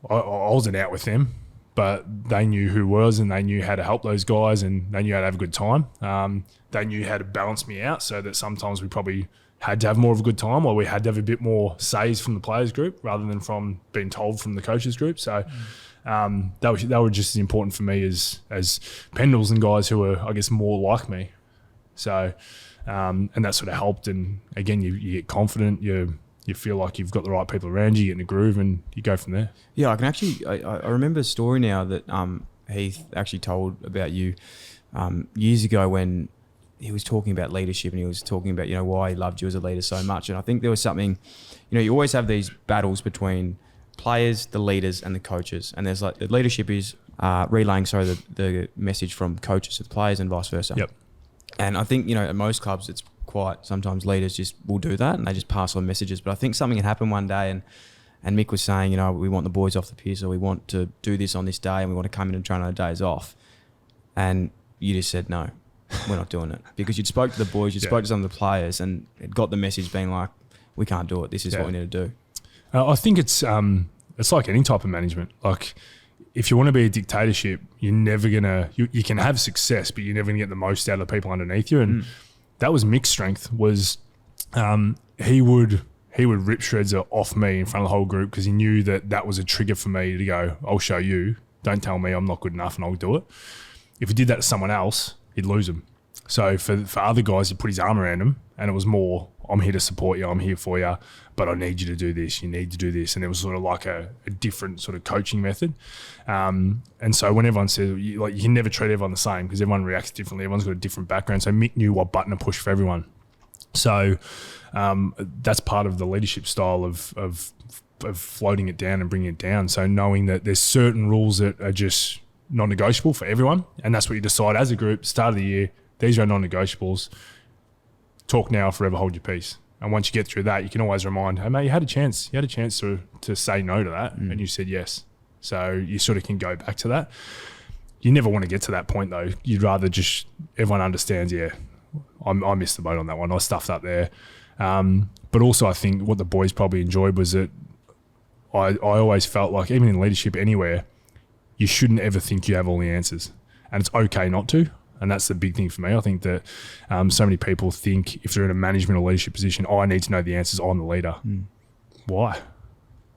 I wasn't out with them, but they knew who was, and they knew how to help those guys, and they knew how to have a good time. They knew how to balance me out so that sometimes we probably had to have more of a good time, or we had to have a bit more says from the players group rather than from being told from the coaches group. So they were just as important for me as Pendles and guys who were, I guess, more like me. So and that sort of helped. And again, you get confident, you feel like you've got the right people around you, you get in a groove, and you go from there. Yeah, I can actually, I remember a story now that Heath actually told about you years ago when he was talking about leadership, and he was talking about, why he loved you as a leader so much. And I think there was something, you always have these battles between players, the leaders, and the coaches. And there's like, the leadership is relaying, the message from coaches to the players and vice versa. Yep. And I think, at most clubs, it's quite, sometimes leaders just will do that and they just pass on messages. But I think something had happened one day, and Mick was saying, we want the boys off the piss, or we want to do this on this day, and we want to come in and train on our days off. And you just said, no, we're not doing it. Because you'd spoke to the boys, you spoke to some of the players, and it got the message being like, we can't do it. This is what we need to do. I think it's like any type of management. Like, if you want to be a dictatorship, you're never going to... You can have success, but you're never going to get the most out of the people underneath you. And that was Mick's strength, was he would rip shreds off me in front of the whole group, because he knew that was a trigger for me to go, I'll show you. Don't tell me I'm not good enough and I'll do it. If he did that to someone else, he'd lose them. So for other guys, he'd put his arm around them, and it was more, I'm here to support you, I'm here for you, but I need you to do this, you need to do this. And it was sort of like a different sort of coaching method. And so when everyone says, you can never treat everyone the same, because everyone reacts differently, everyone's got a different background. So Mick knew what button to push for everyone. So that's part of the leadership style of floating it down and bringing it down. So knowing that there's certain rules that are just non-negotiable for everyone, and that's what you decide as a group, start of the year, these are non-negotiables. Talk now, forever hold your peace. And once you get through that, you can always remind, hey mate, you had a chance to say no to that, and you said yes. So you sort of can go back to that. You never want to get to that point though. You'd rather just, everyone understands, I missed the boat on that one, I stuffed up there. But also I think what the boys probably enjoyed was that I always felt like, even in leadership anywhere, you shouldn't ever think you have all the answers. And it's okay not to. And that's the big thing for me. I think that so many people think if they're in a management or leadership position, I need to know the answers. I'm the leader. Why?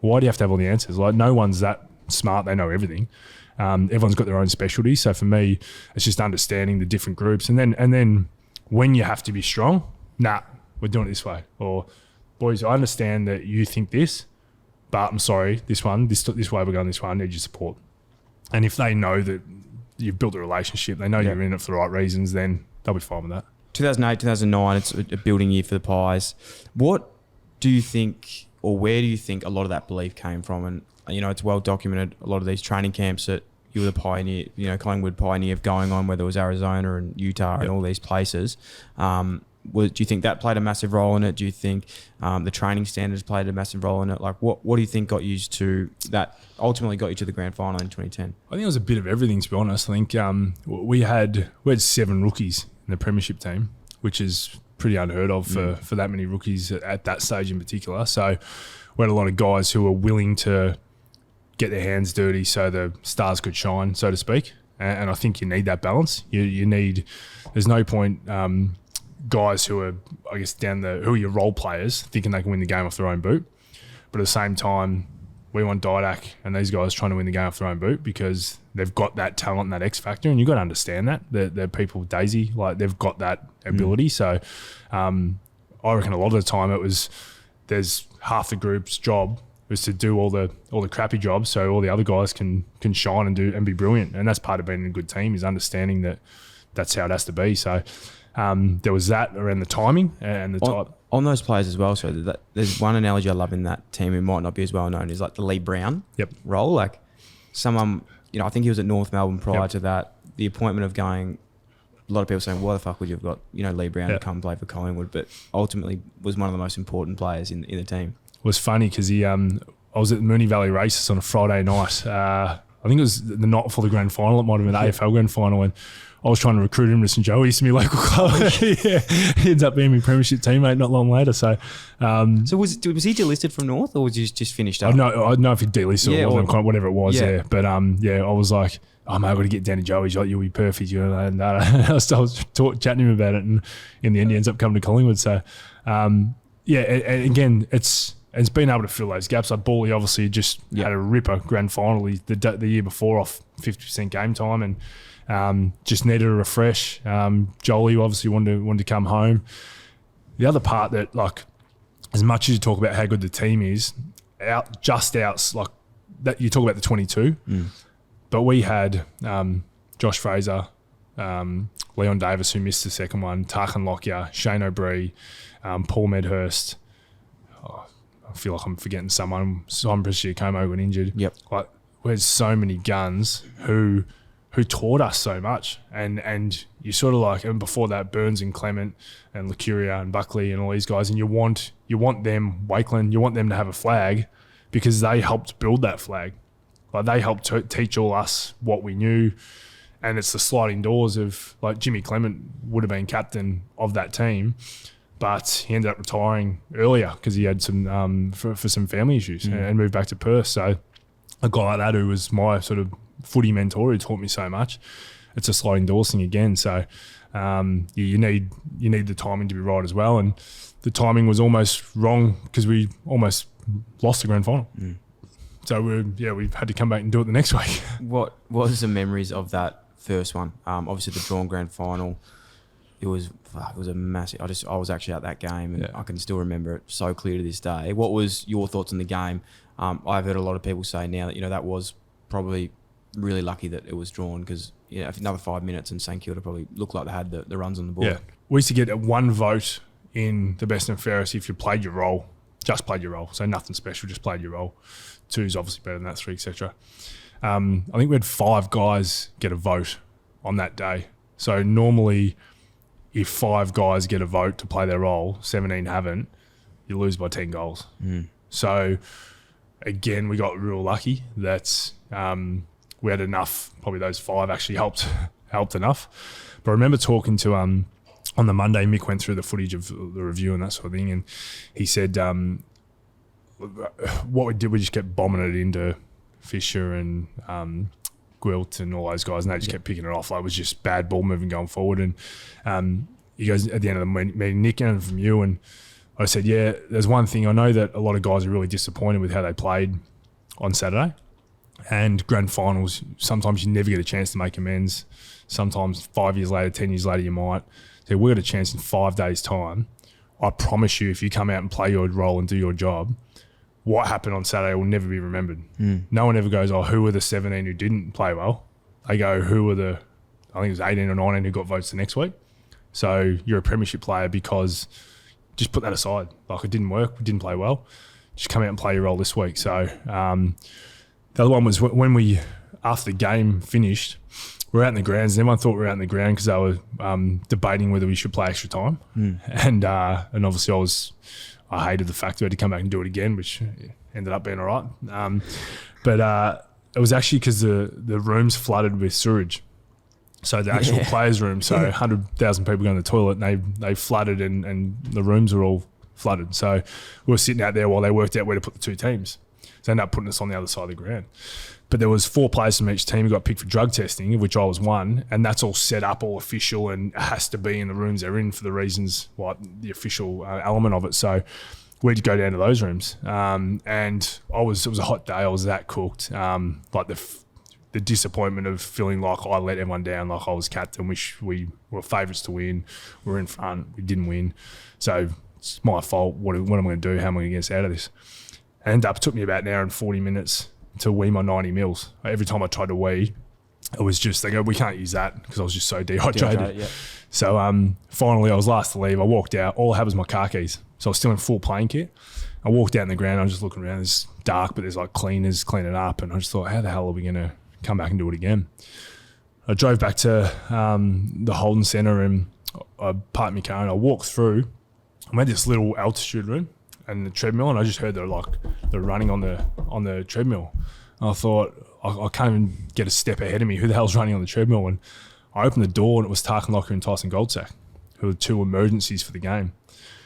Why do you have to have all the answers? Like, no one's that smart. They know everything. Everyone's got their own specialty. So for me, it's just understanding the different groups. And then when you have to be strong, we're doing it this way. Or, boys, I understand that you think this, but I'm sorry, this way we're going this way. I need your support. And if they know that you've built a relationship, they know you're in it for the right reasons, then they'll be fine with that. 2008, 2009, it's a building year for the Pies. What do you think, or where do you think a lot of that belief came from? And, it's well documented, a lot of these training camps that you were the pioneer, Collingwood pioneer of going on, whether it was Arizona and Utah and all these places. Do you think that played a massive role in it? Do you think the training standards played a massive role in it? Like, what do you think got you to that, ultimately got you to the grand final in 2010? I think it was a bit of everything, to be honest. I think we had 7 rookies in the Premiership team, which is pretty unheard of for that many rookies at that stage in particular. So we had a lot of guys who were willing to get their hands dirty so the stars could shine, so to speak. And I think you need that balance. You need, there's no point guys who are, I guess, who are your role players thinking they can win the game off their own boot. But at the same time, we want Didak and these guys trying to win the game off their own boot because they've got that talent and that X factor, and you've got to understand that. They're people, Daisy, like they've got that ability. So I reckon a lot of the time there's half the group's job was to do all the crappy jobs so all the other guys can shine and be brilliant. And that's part of being a good team, is understanding that that's how it has to be. So there was that around the timing and the type. On those players as well, so there's one analogy I love in that team who might not be as well known, is like the Lee Brown role. Like someone, I think he was at North Melbourne prior to that. The appointment of going, a lot of people saying, why the fuck would you have got, Lee Brown to come play for Collingwood, but ultimately was one of the most important players in the team. It was funny because I was at the Moonee Valley Races on a Friday night. I think it was the night before the grand final. It might have been the AFL grand final, and I was trying to recruit him to St Joe. He used to be a local club. He ends up being my premiership teammate not long later. So was he delisted from North, or was he just finished up? I don't know if he delisted or wasn't, whatever it was. Yeah. But I was like, oh mate, I've got to get Danny Joe. He's like, you'll be perfect. And I was chatting to him about it, and in the end he ends up coming to Collingwood. So and again, it's been able to fill those gaps. Like Bally obviously just had a ripper grand final the year before off 50% game time, and just needed a refresh. Jolie obviously wanted to come home. The other part that, like, as much as you talk about how good the team is, like that, you talk about the 22, but we had Josh Fraser, Leon Davis, who missed the second one, Tarkan Lockyer, Shane O'Brien, Paul Medhurst. I feel like I'm forgetting someone. Simon Preciacomo got injured. Yep. Like, we had so many guns who taught us so much, and you sort of like, and before that, Burns and Clement and Lucuria and Buckley and all these guys, and you want them, Wakeland, you want them to have a flag because they helped build that flag. Like, they helped teach all us what we knew, and it's the sliding doors of, like, Jimmy Clement would have been captain of that team, but he ended up retiring earlier because he had some for some family issues and moved back to Perth. So a guy like that, who was my sort of footy mentor, who taught me so much, it's a sliding doors thing again. So you need the timing to be right as well, and the timing was almost wrong because we almost lost the grand final. So we've had to come back and do it the next week. What was the memories of that first one? Obviously the drawn grand final. It was a massive. I was actually at that game, and I can still remember it so clear to this day. What was your thoughts on the game? I've heard a lot of people say now that that was probably really lucky that it was drawn, because if another 5 minutes and St Kilda probably looked like they had the runs on the board. Yeah, we used to get one vote in the best and fairest if you played your role, just played your role, so nothing special, just played your role. 2 is obviously better than that, 3, etc. I think we had 5 guys get a vote on that day. So normally, if 5 guys get a vote to play their role, 17 haven't, you lose by 10 goals. So again, we got real lucky that we had enough. Probably those 5 actually helped enough. But I remember talking to on the Monday, Mick went through the footage of the review and that sort of thing, and he said what we did, we just kept bombing it into Fisher and Gwilt and all those guys, and they just kept picking it off. Like, it was just bad ball moving going forward. And he goes, at the end of the meeting, Nick, and from you, and I said, yeah, there's one thing. I know that a lot of guys are really disappointed with how they played on Saturday. And grand finals, sometimes you never get a chance to make amends. Sometimes 5 years later, 10 years later, you might. So we got a chance in 5 days' time. I promise you, if you come out and play your role and do your job, what happened on Saturday will never be remembered. No one ever goes, oh, who were the 17 who didn't play well? They go, who were the, I think it was 18 or 19 who got votes the next week. So you're a premiership player because just put that aside. Like, it didn't work. We didn't play well. Just come out and play your role this week. So the other one was when we, after the game finished, we were out in the grounds. And everyone thought we were out in the ground because they were debating whether we should play extra time. And obviously I hated the fact that we had to come back and do it again, which ended up being all right. But it was actually because the rooms flooded with sewage. So the actual players' room, so 100,000 people go in the toilet, and they flooded and the rooms were all flooded. So we were sitting out there while they worked out where to put the two teams. So they ended up putting us on the other side of the ground. But there was 4 players from each team who got picked for drug testing, of which I was one, and that's all set up, all official, and it has to be in the rooms they're in for the reasons, like the official element of it. So we'd go down to those rooms, and it was a hot day. I was that cooked, like the disappointment of feeling like I let everyone down, like I was captain. We were favourites to win. We were in front. We didn't win. So it's my fault. What am I going to do? How am I going to get us out of this? And it took me about an hour and 40 minutes to wee my 90 mils. Every time I tried to wee, it was just, they go, we can't use that, because I was just so dehydrated. So finally I was last to leave. I walked out. All I had was my car keys. So I was still in full playing kit. I walked out in the ground. I was just looking around. It's dark, but there's like cleaners cleaning up. And I just thought, how the hell are we going to come back and do it again? I drove back to the Holden Centre and I parked my car and I walked through. I had this little altitude room and the treadmill, and I just heard they're running on the treadmill. And I thought, I can't even get a step ahead of me. Who the hell's running on the treadmill? And I opened the door and it was Tarkin Locker and Tyson Goldsack, who were 2 emergencies for the game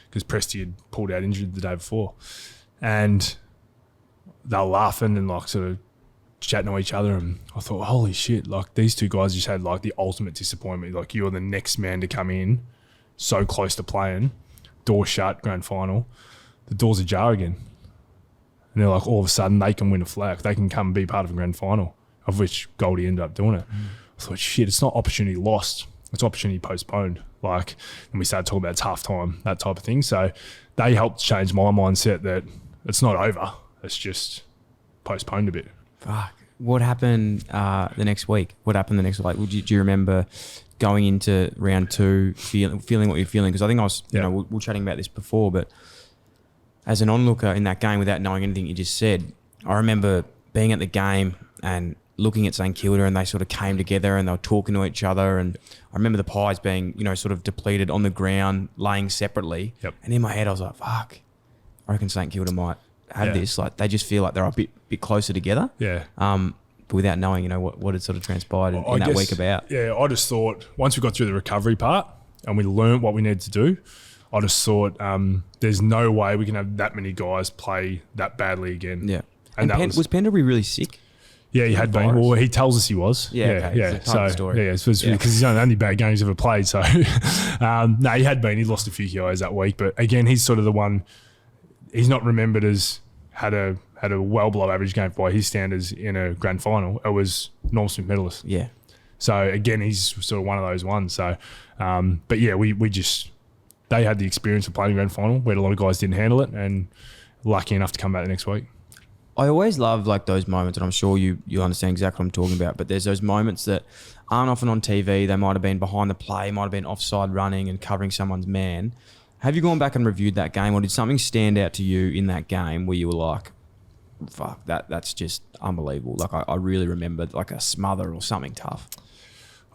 because Presty had pulled out injured the day before. And they were laughing and like sort of chatting to each other, and I thought, holy shit, like these 2 guys just had like the ultimate disappointment. Like, you're the next man to come in, so close to playing, door shut, grand final, the doors ajar again. And they're like, all of a sudden they can win a flag. They can come and be part of a grand final, of which Goldie ended up doing it. I thought, shit, it's not opportunity lost. It's opportunity postponed. Like, and we started talking about it's half time, that type of thing. So they helped change my mindset that it's not over. It's just postponed a bit. Fuck. What happened the next week? What happened the next week? Like, do you remember going into round 2, feeling what you're feeling? Because I think I was, you know, we were chatting about this before, but as an onlooker in that game without knowing anything you just said, I remember being at the game and looking at St Kilda, and they sort of came together and they were talking to each other. And I remember the Pies being, you know, sort of depleted on the ground, laying separately. And in my head, I was like, fuck, I reckon St Kilda might have this. Like, they just feel like they're a bit closer together. But without knowing, you know, what had sort of transpired in that week about. Yeah, I just thought once we got through the recovery part and we learned what we needed to do, I just thought there's no way we can have that many guys play that badly again. Yeah. And was Pendlebury really sick? Yeah, he had been. Well, he tells us he was. Yeah. So, story. Because he's the only bad game he's ever played. So, no, he had been. He lost a few kilos that week. But again, he's sort of the one, he's not remembered as had a well below average game by his standards in a grand final. It was Norm Smith medalist. Yeah. So, again, he's sort of one of those ones. So, but yeah, we just, they had the experience of playing a grand final where a lot of guys didn't handle it, and lucky enough to come back the next week. I always love like those moments, and I'm sure you understand exactly what I'm talking about, but there's those moments that aren't often on TV. They might have been behind the play, might have been offside running and covering someone's man. Have you gone back and reviewed that game, or did something stand out to you in that game where you were like, fuck, that's just unbelievable? Like, I really remember like a smother or something tough.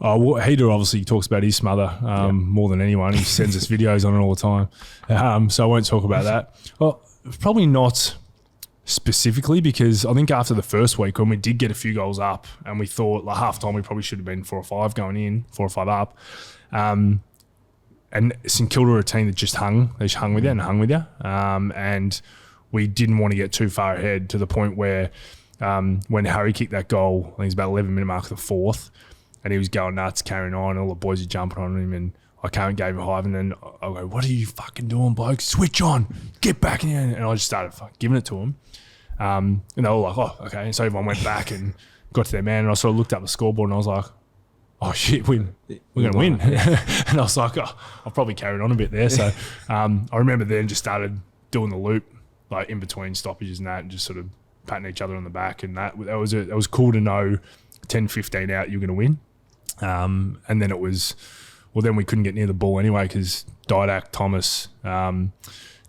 Well, Heater obviously talks about his smother more than anyone. He sends us videos on it all the time. So I won't talk about that. Well, probably not specifically, because I think after the first week when we did get a few goals up and we thought like half time we probably should have been 4 or 5 going in, 4 or 5 up. And St Kilda were a team that just hung. They just hung with you and hung with you. And we didn't want to get too far ahead to the point where when Harry kicked that goal, I think it was about 11-minute mark of the fourth, and he was going nuts, carrying on. All the boys were jumping on him, and I came and gave him a hive, and then I go, "What are you fucking doing, bloke? Switch on, get back in here!" And I just started giving it to him, and they were like, "Oh, okay." And so everyone went back and got to their man, and I sort of looked up the scoreboard, and I was like, "Oh shit, we're going to win." And I was like, "Oh, I've probably carried on a bit there." So I remember then just started doing the loop, like in between stoppages and that, and just sort of patting each other on the back, and that was cool to know 10, 15 out you're going to win. And then it was, well, then we couldn't get near the ball anyway because Didak, Thomas,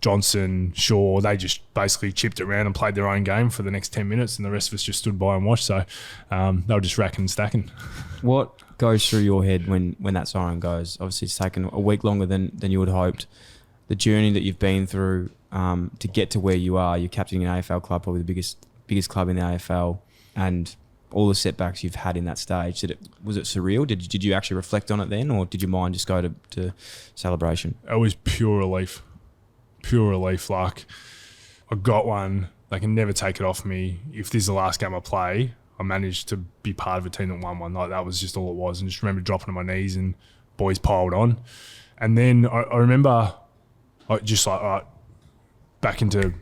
Johnson, Shaw, they just basically chipped it around and played their own game for the next 10 minutes, and the rest of us just stood by and watched. So they were just racking and stacking. What goes through your head when that siren goes? Obviously, it's taken a week longer than you would have hoped. The journey that you've been through to get to where you are, you're captaining an AFL club, probably the biggest club in the AFL, and all the setbacks you've had in that stage. Was it surreal? Did you actually reflect on it then, or did your mind just go to celebration? It was pure relief. Like, I got one. They can never take it off me. If this is the last game I play, I managed to be part of a team that won one. Like, that was just all it was. And just remember dropping to my knees and boys piled on. And then I remember just like, all right, back into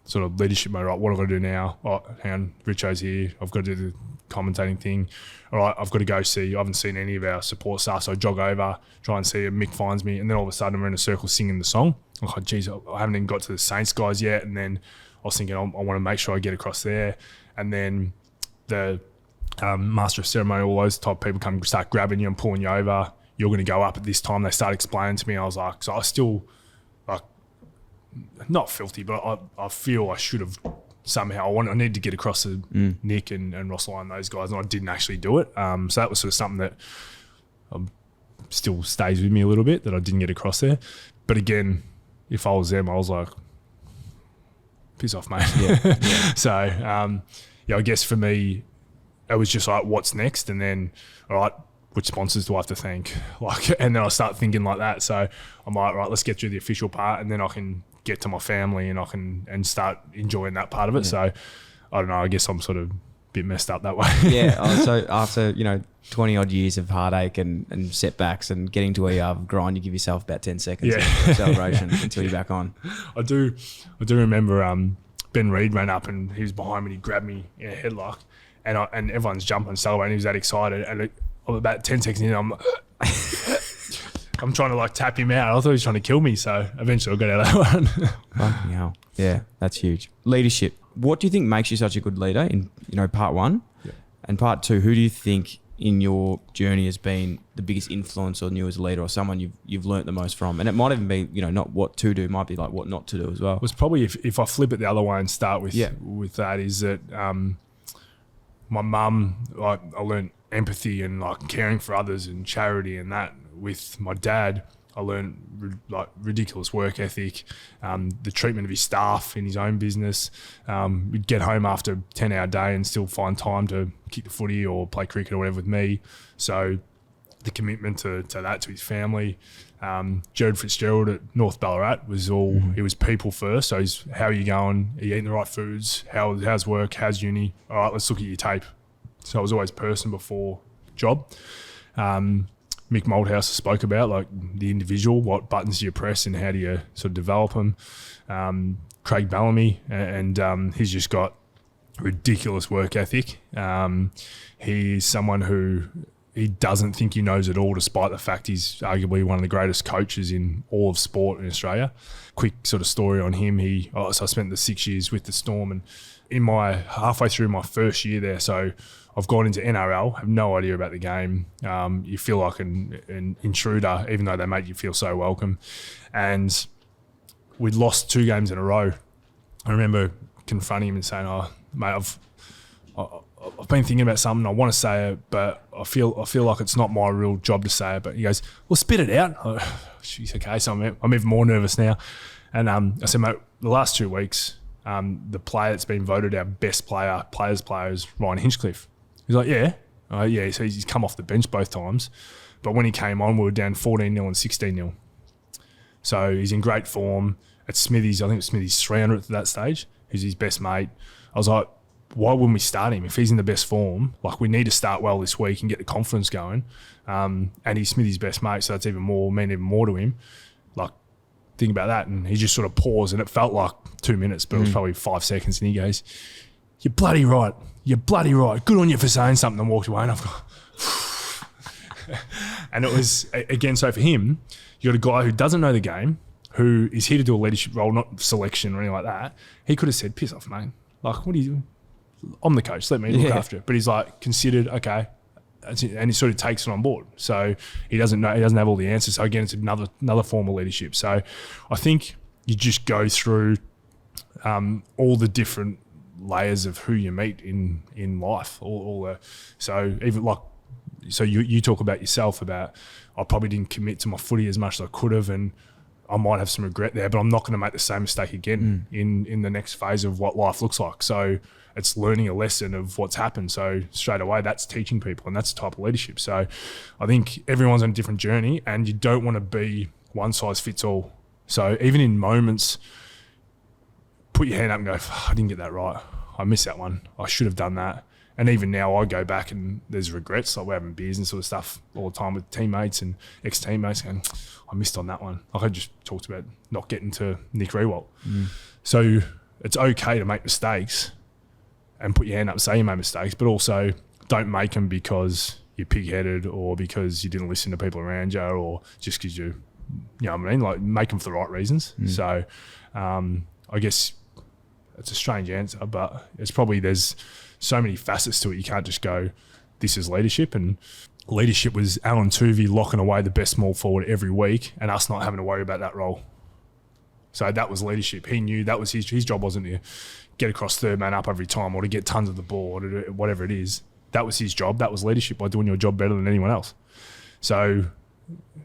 sort of leadership mode. Right, what have I got to do now? Oh, hang on, Richo's here. I've got to do the commentating thing. All right, I've got to go see. I haven't seen any of our support staff, so I jog over, try and see him. Mick finds me, and then all of a sudden we're in a circle singing the song. I'm like, geez, I haven't even got to the Saints guys yet. And then I was thinking, I want to make sure I get across there. And then the master of ceremony, all those type of people come start grabbing you and pulling you over. You're going to go up at this time. They start explaining to me. I was like, so I still, like, not filthy, but I feel I should have somehow. I need to get across to Nick and Rossline and those guys, and I didn't actually do it. So that was sort of something that still stays with me a little bit, that I didn't get across there. But again, if I was them, I was like, piss off, mate. Yeah. So, I guess for me, it was just like, what's next? And then, all right, which sponsors do I have to thank? Like, and then I start thinking like that. So I'm like, right, let's get through the official part, and then I can get to my family and start enjoying that part of it. Yeah. So I don't know, I guess I'm sort of a bit messed up that way. Yeah. So after, 20 odd years of heartache and setbacks and getting to where you are of grind, you give yourself about 10 seconds of celebration until you're back on. I do remember Ben Reid ran up and he was behind me and he grabbed me in a headlock, and everyone's jumping and celebrating. He was that excited, and about 10 seconds in, I'm trying to like tap him out. I thought he was trying to kill me, so eventually I got out of that one. Fucking hell. Yeah, that's huge. Leadership. What do you think makes you such a good leader in, part one? Yeah. And part two, who do you think in your journey has been the biggest influence on you as a leader, or someone you've learnt the most from? And it might even be, not what to do, it might be like what not to do as well. It was probably, if I flip it the other way and start with that, is that my mum, I learned empathy and like caring for others and charity and that. With my dad, I learned ridiculous work ethic, the treatment of his staff in his own business. We'd get home after a 10-hour day and still find time to kick the footy or play cricket or whatever with me. So the commitment to that, to his family. Jared Fitzgerald at North Ballarat was all, he was people first. So he's, how are you going? Are you eating the right foods? How's work? How's uni? All right, let's look at your tape. So I was always person before job. Mick Malthouse spoke about, like, the individual, what buttons do you press and how do you sort of develop them. Craig Bellamy, and he's just got ridiculous work ethic. He's someone who, he doesn't think he knows it all, despite the fact he's arguably one of the greatest coaches in all of sport in Australia. Quick sort of story on him. So I spent the 6 years with the Storm, and halfway through my first year there, so I've gone into NRL, have no idea about the game. You feel like an intruder, even though they make you feel so welcome. And we'd lost 2 games in a row. I remember confronting him and saying, "Oh, mate, I've been thinking about something. I want to say it, but I feel like it's not my real job to say it." But he goes, "Well, spit it out." She's okay, so I'm even more nervous now. And I said, "Mate, the last 2 weeks, the player that's been voted our best player is Ryan Hinchcliffe." He's like, "Yeah." Yeah, so he's come off the bench both times. But when he came on, we were down 14-0 and 16-0. So he's in great form. At Smithy's, I think it was Smithy's 300th at that stage. He's his best mate. I was like, why wouldn't we start him if he's in the best form? Like, we need to start well this week and get the confidence going. And he's Smithy's best mate, so that's even more to him. Like, think about that. And he just sort of paused, and it felt like 2 minutes, but it was probably 5 seconds. And he goes, "You're bloody right. You're bloody right. Good on you for saying something," and walked away. And I've got, and it was, again, so for him, you got a guy who doesn't know the game, who is here to do a leadership role, not selection or anything like that. He could have said, "Piss off, mate. Like, what are you doing? I'm the coach. Let me look after it." But he's like, considered, okay. And he sort of takes it on board. So he doesn't know, he doesn't have all the answers. So again, it's another form of leadership. So I think you just go through all the different layers of who you meet in life. So even like, so you talk about yourself about, I probably didn't commit to my footy as much as I could have, and I might have some regret there, but I'm not going to make the same mistake again in the next phase of what life looks like. So it's learning a lesson of what's happened. So straight away, that's teaching people, and that's the type of leadership. So I think everyone's on a different journey, and you don't want to be one size fits all. So even in moments, put your hand up and go, "I didn't get that right. I missed that one. I should have done that." And even now I go back and there's regrets. Like, we're having beers and sort of stuff all the time with teammates and ex-teammates going, "I missed on that one." Like I just talked about not getting to Nick Rewalt. So it's okay to make mistakes and put your hand up and say you made mistakes, but also don't make them because you're pig-headed or because you didn't listen to people around you or just because you know what I mean? Like, make them for the right reasons. So I guess it's a strange answer, but it's probably, there's so many facets to it. You can't just go, this is leadership. And leadership was Alan Tuvey locking away the best small forward every week and us not having to worry about that role. So that was leadership. He knew that was his job, wasn't to get across third man up every time or to get tons of the ball or to do whatever it is. That was his job. That was leadership, by doing your job better than anyone else. So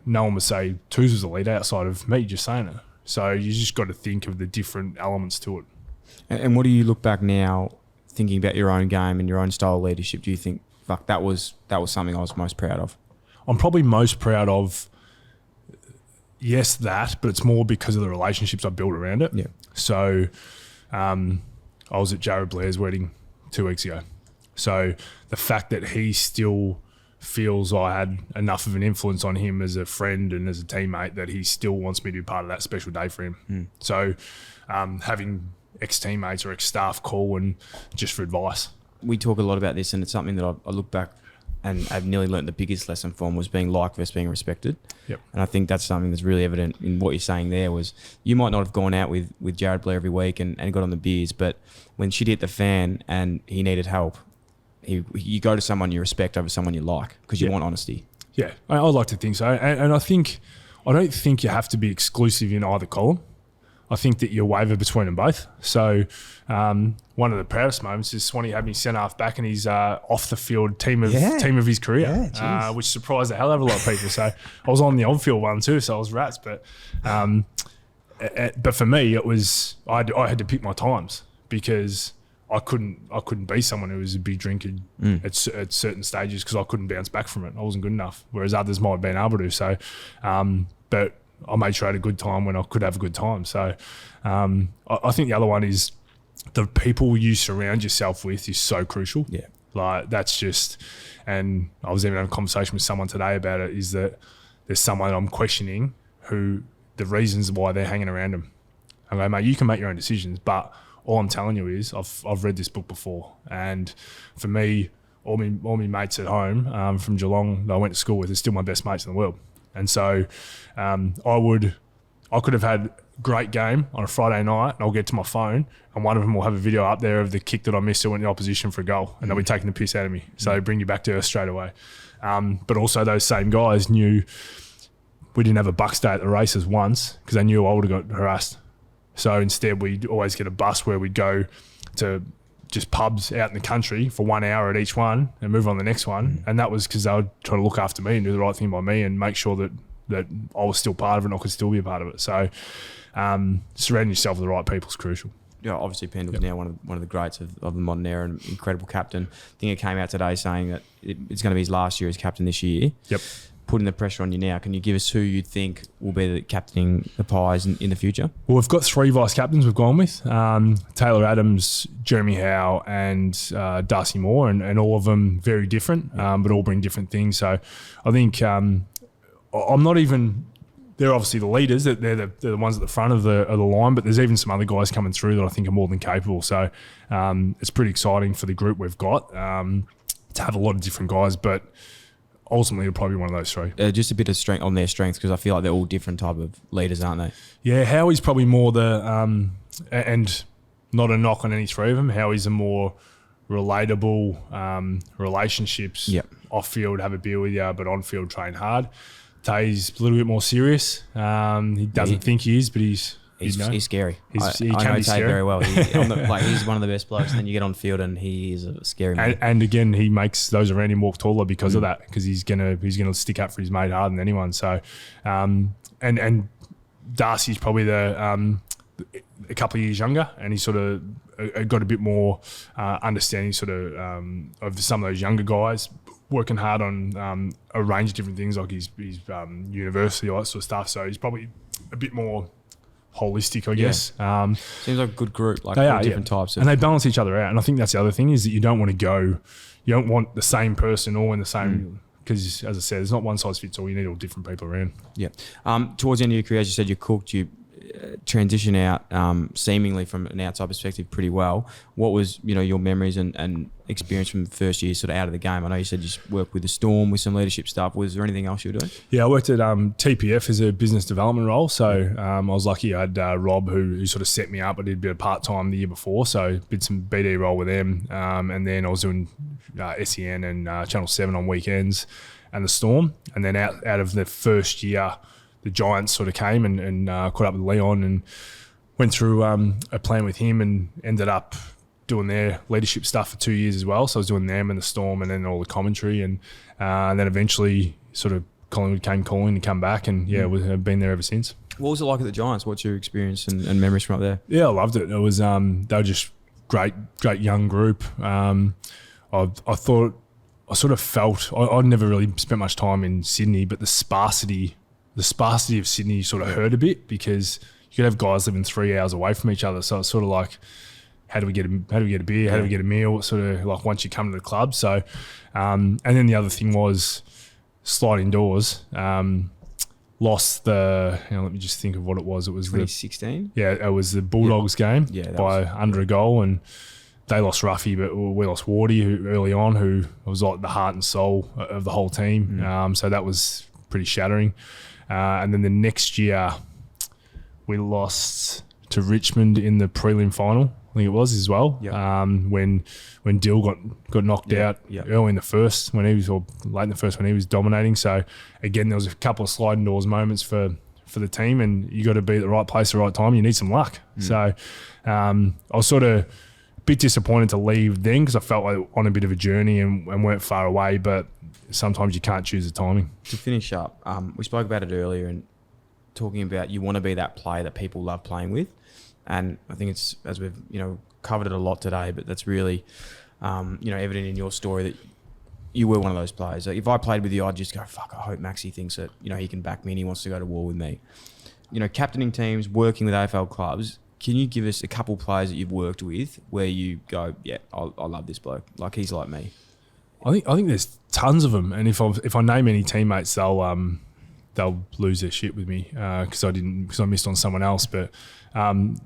no one would say Tuz was a leader outside of me just saying it. So you just got to think of the different elements to it. And what do you look back now, thinking about your own game and your own style of leadership? Do you think, fuck, that was something I was most proud of? I'm probably most proud of, yes, that, but it's more because of the relationships I built around it. Yeah. So I was at Jared Blair's wedding 2 weeks ago. So the fact that he still feels I had enough of an influence on him as a friend and as a teammate that he still wants me to be part of that special day for him. So having ex-teammates or ex-staff call and just for advice. We talk a lot about this, and it's something that I look back and I've nearly learnt the biggest lesson from was being liked versus being respected. Yep. And I think that's something that's really evident in what you're saying there was you might not have gone out with Jared Blair every week and got on the beers, but when shit hit the fan and he needed help, you go to someone you respect over someone you like because you want honesty. Yeah, I'd like to think so. And I don't think you have to be exclusive in either column. I think that you waver between them both. So one of the proudest moments is Swanee had me centre half back in his off the field team of his career, which surprised a hell of a lot of people. So I was on the on field one too, so I was rats. But for me, it was I had to pick my times because I couldn't be someone who was a big drinker at certain stages because I couldn't bounce back from it. I wasn't good enough, whereas others might have been able to. So, but I made sure I had a good time when I could have a good time. So I think the other one is the people you surround yourself with is so crucial. Yeah. Like that's just, and I was even having a conversation with someone today about it, is that there's someone I'm questioning who the reasons why they're hanging around them. I go, mate, you can make your own decisions, but all I'm telling you is I've read this book before. And for me, all my mates at home from Geelong that I went to school with are still my best mates in the world. And so I could have had a great game on a Friday night and I'll get to my phone and one of them will have a video up there of the kick that I missed that went in the opposition for a goal and they'll be taking the piss out of me. So bring you back to earth straight away. But also those same guys knew we didn't have a Bucks day at the races once because they knew I would have got harassed. So instead we'd always get a bus where we'd go to just pubs out in the country for 1 hour at each one and move on to the next one. And that was because they would try to look after me and do the right thing by me and make sure that I was still part of it and I could still be a part of it. So surrounding yourself with the right people is crucial. Yeah, obviously Pendle's now one of the greats of the modern era and incredible captain. I think it came out today saying that it's going to be his last year as captain this year. Yep. putting the pressure on you now, can you give us who you think will be the captaining the Pies in the future? Well, we've got 3 vice captains we've gone with. Taylor Adams, Jeremy Howe and Darcy Moore, and all of them very different, but all bring different things. So I think I'm not even... They're obviously the leaders. They're the ones at the front of the line, but there's even some other guys coming through that I think are more than capable. So it's pretty exciting for the group we've got to have a lot of different guys, but ultimately it'll probably be one of those 3. Just a bit of strength on their strengths, because I feel like they're all different type of leaders, aren't they? Yeah, Howie's probably more the and not a knock on any 3 of them. Howie's a more relatable relationships. Yep. Off field, have a beer with you, but on field, train hard. Tay's a little bit more serious. He doesn't think he is, but he's scary. He I can know be Tay scary. very well. He's one of the best blokes, and then you get on field and he is a scary man. And again, he makes those around him walk taller because of that, because he's gonna stick up for his mate harder than anyone. So, and Darcy's probably a couple of years younger, and he's sort of got a bit more understanding of some of those younger guys, working hard on a range of different things like his university, all that sort of stuff. So he's probably a bit more holistic, I guess. Seems like a good group, like they all are, different types. And they balance each other out. And I think that's the other thing, is that you don't want the same person all in the same, because as I said, it's not one size fits all. You need all different people around. Yeah. Towards the end of your career, as you said, you cooked, you transition out seemingly from an outside perspective pretty well. What was your memories and experience from the first year sort of out of the game? I know you said you worked with the Storm with some leadership stuff. Was there anything else you were doing? Yeah, I worked at TPF as a business development role. So I was lucky. I had Rob who sort of set me up. I did a bit of part-time the year before, so did some BD role with them, and then I was doing SEN and Channel 7 on weekends and the Storm. And then out of the first year, the Giants sort of came and caught up with Leon and went through a plan with him and ended up doing their leadership stuff for 2 years as well. So I was doing them and the Storm and then all the commentary, and then eventually sort of Collingwood came calling to come back, and I've been there ever since. What was it like at the Giants? What's your experience and memories from up there? Yeah, I loved it. It was they were just great young group. I thought, I sort of felt, I'd never really spent much time in Sydney, but the sparsity of Sydney sort of hurt a bit, because you could have guys living 3 hours away from each other. So it's sort of like, how do we get a beer? How do we get a meal? Sort of like once you come to the club. So, and then the other thing was sliding doors. Lost the, let me just think of what it was. It was 2016? It was the Bulldogs game by under a goal, and they lost Ruffy, but we lost Wardy early on, who was like the heart and soul of the whole team. So that was pretty shattering. And then the next year, we lost to Richmond in the prelim final, I think it was as well. When Dill got knocked out early in the first, or late in the first when he was dominating. So again, there was a couple of sliding doors moments for the team, and you got to be at the right place at the right time. You need some luck. So I was sort of a bit disappointed to leave then, because I felt like on a bit of a journey and weren't far away, but sometimes you can't choose the timing. To finish up, we spoke about it earlier, and talking about you want to be that player that people love playing with. And I think it's, as we've covered it a lot today, but that's really evident in your story that you were one of those players. Like if I played with you, I'd just go, fuck, I hope Maxie thinks that he can back me and he wants to go to war with me. Captaining teams, working with AFL clubs, can you give us a couple players that you've worked with where you go, yeah, I love this bloke, like he's like me? I think there's tons of them, and if I name any teammates, they'll lose their shit with me because I missed on someone else. But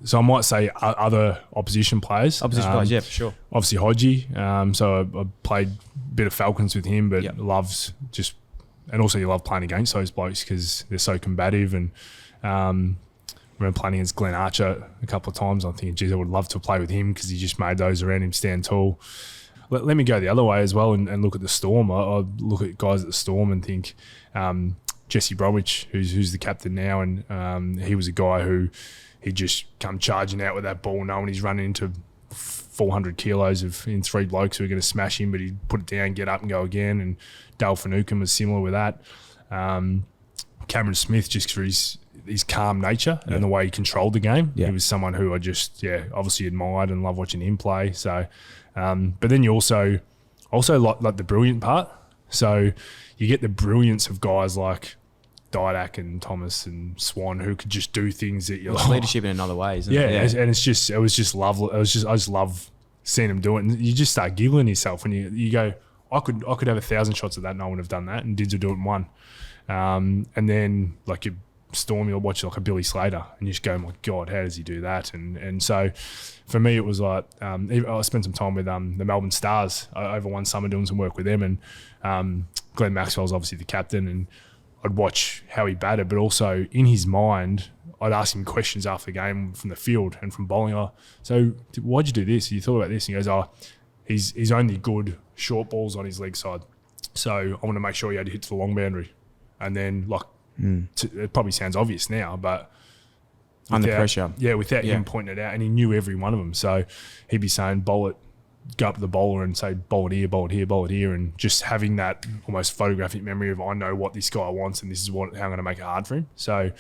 so I might say other opposition players. Yeah, for sure. Obviously Hodgie. So I played a bit of Falcons with him, but loves just, and also you love playing against those blokes because they're so combative. And I remember playing against Glenn Archer a couple of times. I'm thinking, geez, I would love to play with him because he just made those around him stand tall. Let me go the other way as well and look at the Storm. I look at guys at the Storm and think Jesse Bromwich, who's the captain now, and he was a guy who he'd just come charging out with that ball knowing he's running into 400 kilos in three blokes who are going to smash him, but he'd put it down, get up and go again. And Dale Finucane was similar with that. Cameron Smith, just for his calm nature and the way he controlled the game. He was someone who I just, obviously admired and loved watching him play. So, but then you also like the brilliant part. So you get the brilliance of guys like Didak and Thomas and Swan who could just do things that you're like, leadership in another way, isn't it? Yeah, and it was just lovely. I just love seeing them do it, and you just start giggling yourself when you go, I could have 1,000 shots at that, no one would have done that, and Dids would do it in one. And then like you Storm, you'll watch like a Billy Slater, and you just go, my God, how does he do that? And so for me, it was like I spent some time with the Melbourne Stars over one summer doing some work with them, and Glenn Maxwell's obviously the captain, and I'd watch how he batted, but also in his mind, I'd ask him questions after the game from the field and from bowling. So why'd you do this? You thought about this? And he goes, he's only good short balls on his leg side. So I want to make sure he had to hit to the long boundary. And then like, it probably sounds obvious now, but under pressure. Yeah, without him pointing it out, and he knew every one of them. So he'd be saying, bowl it, go up to the bowler and say, bowl it here, bowl it here, bowl it here, and just having that almost photographic memory of I know what this guy wants and this is how I'm going to make it hard for him. So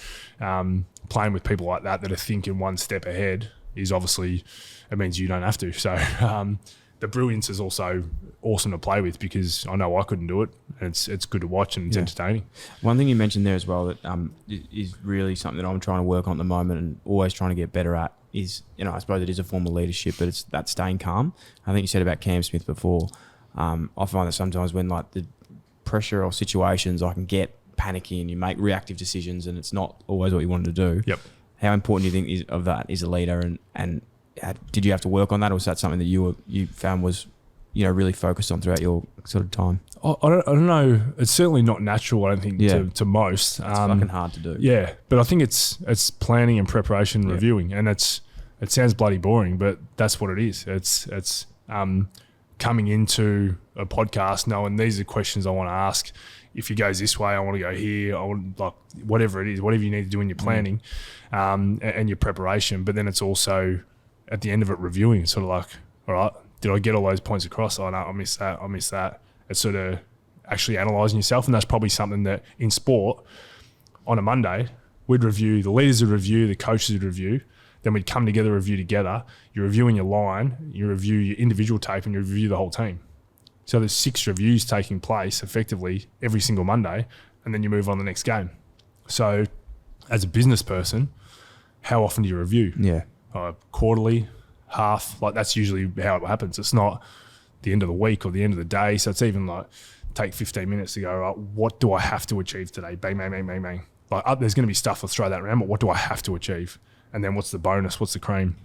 playing with people like that are thinking one step ahead is obviously, it means you don't have to. So the brilliance is also awesome to play with because I know I couldn't do it. And it's good to watch and it's entertaining. One thing you mentioned there as well that is really something that I'm trying to work on at the moment and always trying to get better at is, I suppose it is a form of leadership, but it's that staying calm. I think you said about Cam Smith before. I find that sometimes when like the pressure or situations, I can get panicky and you make reactive decisions and it's not always what you wanted to do. Yep. How important do you think of that as a leader and did you have to work on that, or was that something that you found was, really focused on throughout your sort of time? I don't know. It's certainly not natural, I don't think, to most. It's fucking hard to do. Yeah, but I think it's planning and preparation and reviewing, and it sounds bloody boring, but that's what it is. It's coming into a podcast knowing these are questions I want to ask. If it goes this way, I want to go here. I want, like, whatever it is, whatever you need to do in your planning and your preparation. But then it's also at the end of it reviewing, sort of like, all right, did I get all those points across? Oh no, I missed that. It's sort of actually analysing yourself, and that's probably something that in sport on a Monday we'd review, the leaders would review, the coaches would review, then we'd come together, review together. You're reviewing your line, you review your individual tape, and you review the whole team. So there's 6 reviews taking place effectively every single Monday, and then you move on to the next game. So as a business person, how often do you review? Yeah. Quarterly, half, like that's usually how it happens. It's not the end of the week or the end of the day. So it's even like take 15 minutes to go, right, what do I have to achieve today? Bang, bang, bang, bang, bang. Like there's going to be stuff, let's throw that around, but what do I have to achieve? And then what's the bonus? What's the cream?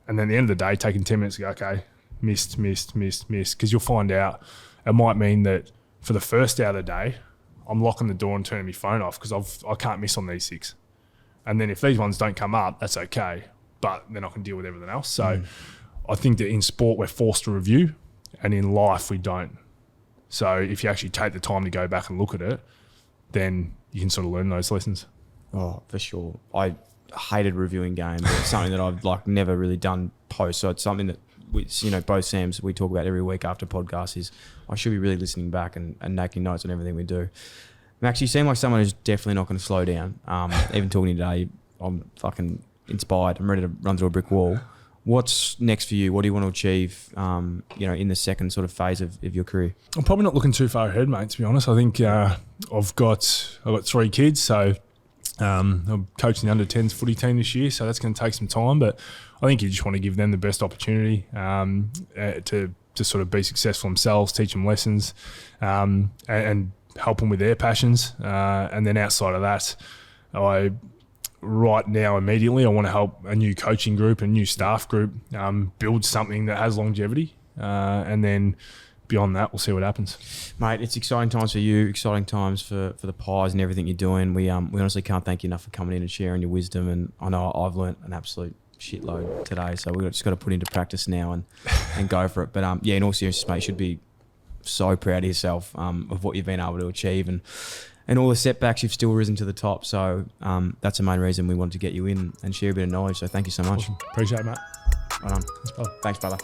And then at the end of the day, taking 10 minutes to go, okay, missed. Because you'll find out it might mean that for the first hour of the day, I'm locking the door and turning my phone off because I can't miss on these 6. And then if these ones don't come up, that's okay. But then I can deal with everything else. So I think that in sport, we're forced to review, and in life, we don't. So if you actually take the time to go back and look at it, then you can sort of learn those lessons. Oh, for sure. I hated reviewing games. It's something that I've never really done post. So it's something that both Sams we talk about every week after podcasts is I should be really listening back and making notes on everything we do. Max, you seem like someone who's definitely not going to slow down. Even talking to you today, I'm fucking inspired. I'm ready to run through a brick wall. What's next for you? What do you want to achieve, in the second sort of phase of your career? I'm probably not looking too far ahead, mate, to be honest. I think I've got 3 kids, so I'm coaching the under-10s footy team this year, so that's going to take some time, but I think you just want to give them the best opportunity to sort of be successful themselves, teach them lessons, and help them with their passions. And then outside of that, right now, immediately, I want to help a new coaching group, a new staff group, build something that has longevity. And then beyond that, we'll see what happens. Mate, it's exciting times for you, exciting times for the Pies and everything you're doing. We honestly can't thank you enough for coming in and sharing your wisdom. And I know I've learnt an absolute shitload today, so we've just got to put into practice now and go for it. But in all seriousness, mate, you should be so proud of yourself of what you've been able to achieve and all the setbacks, you've still risen to the top. So that's the main reason we wanted to get you in and share a bit of knowledge. So thank you so much. Awesome. Appreciate it, mate. Right on. Thanks, brother.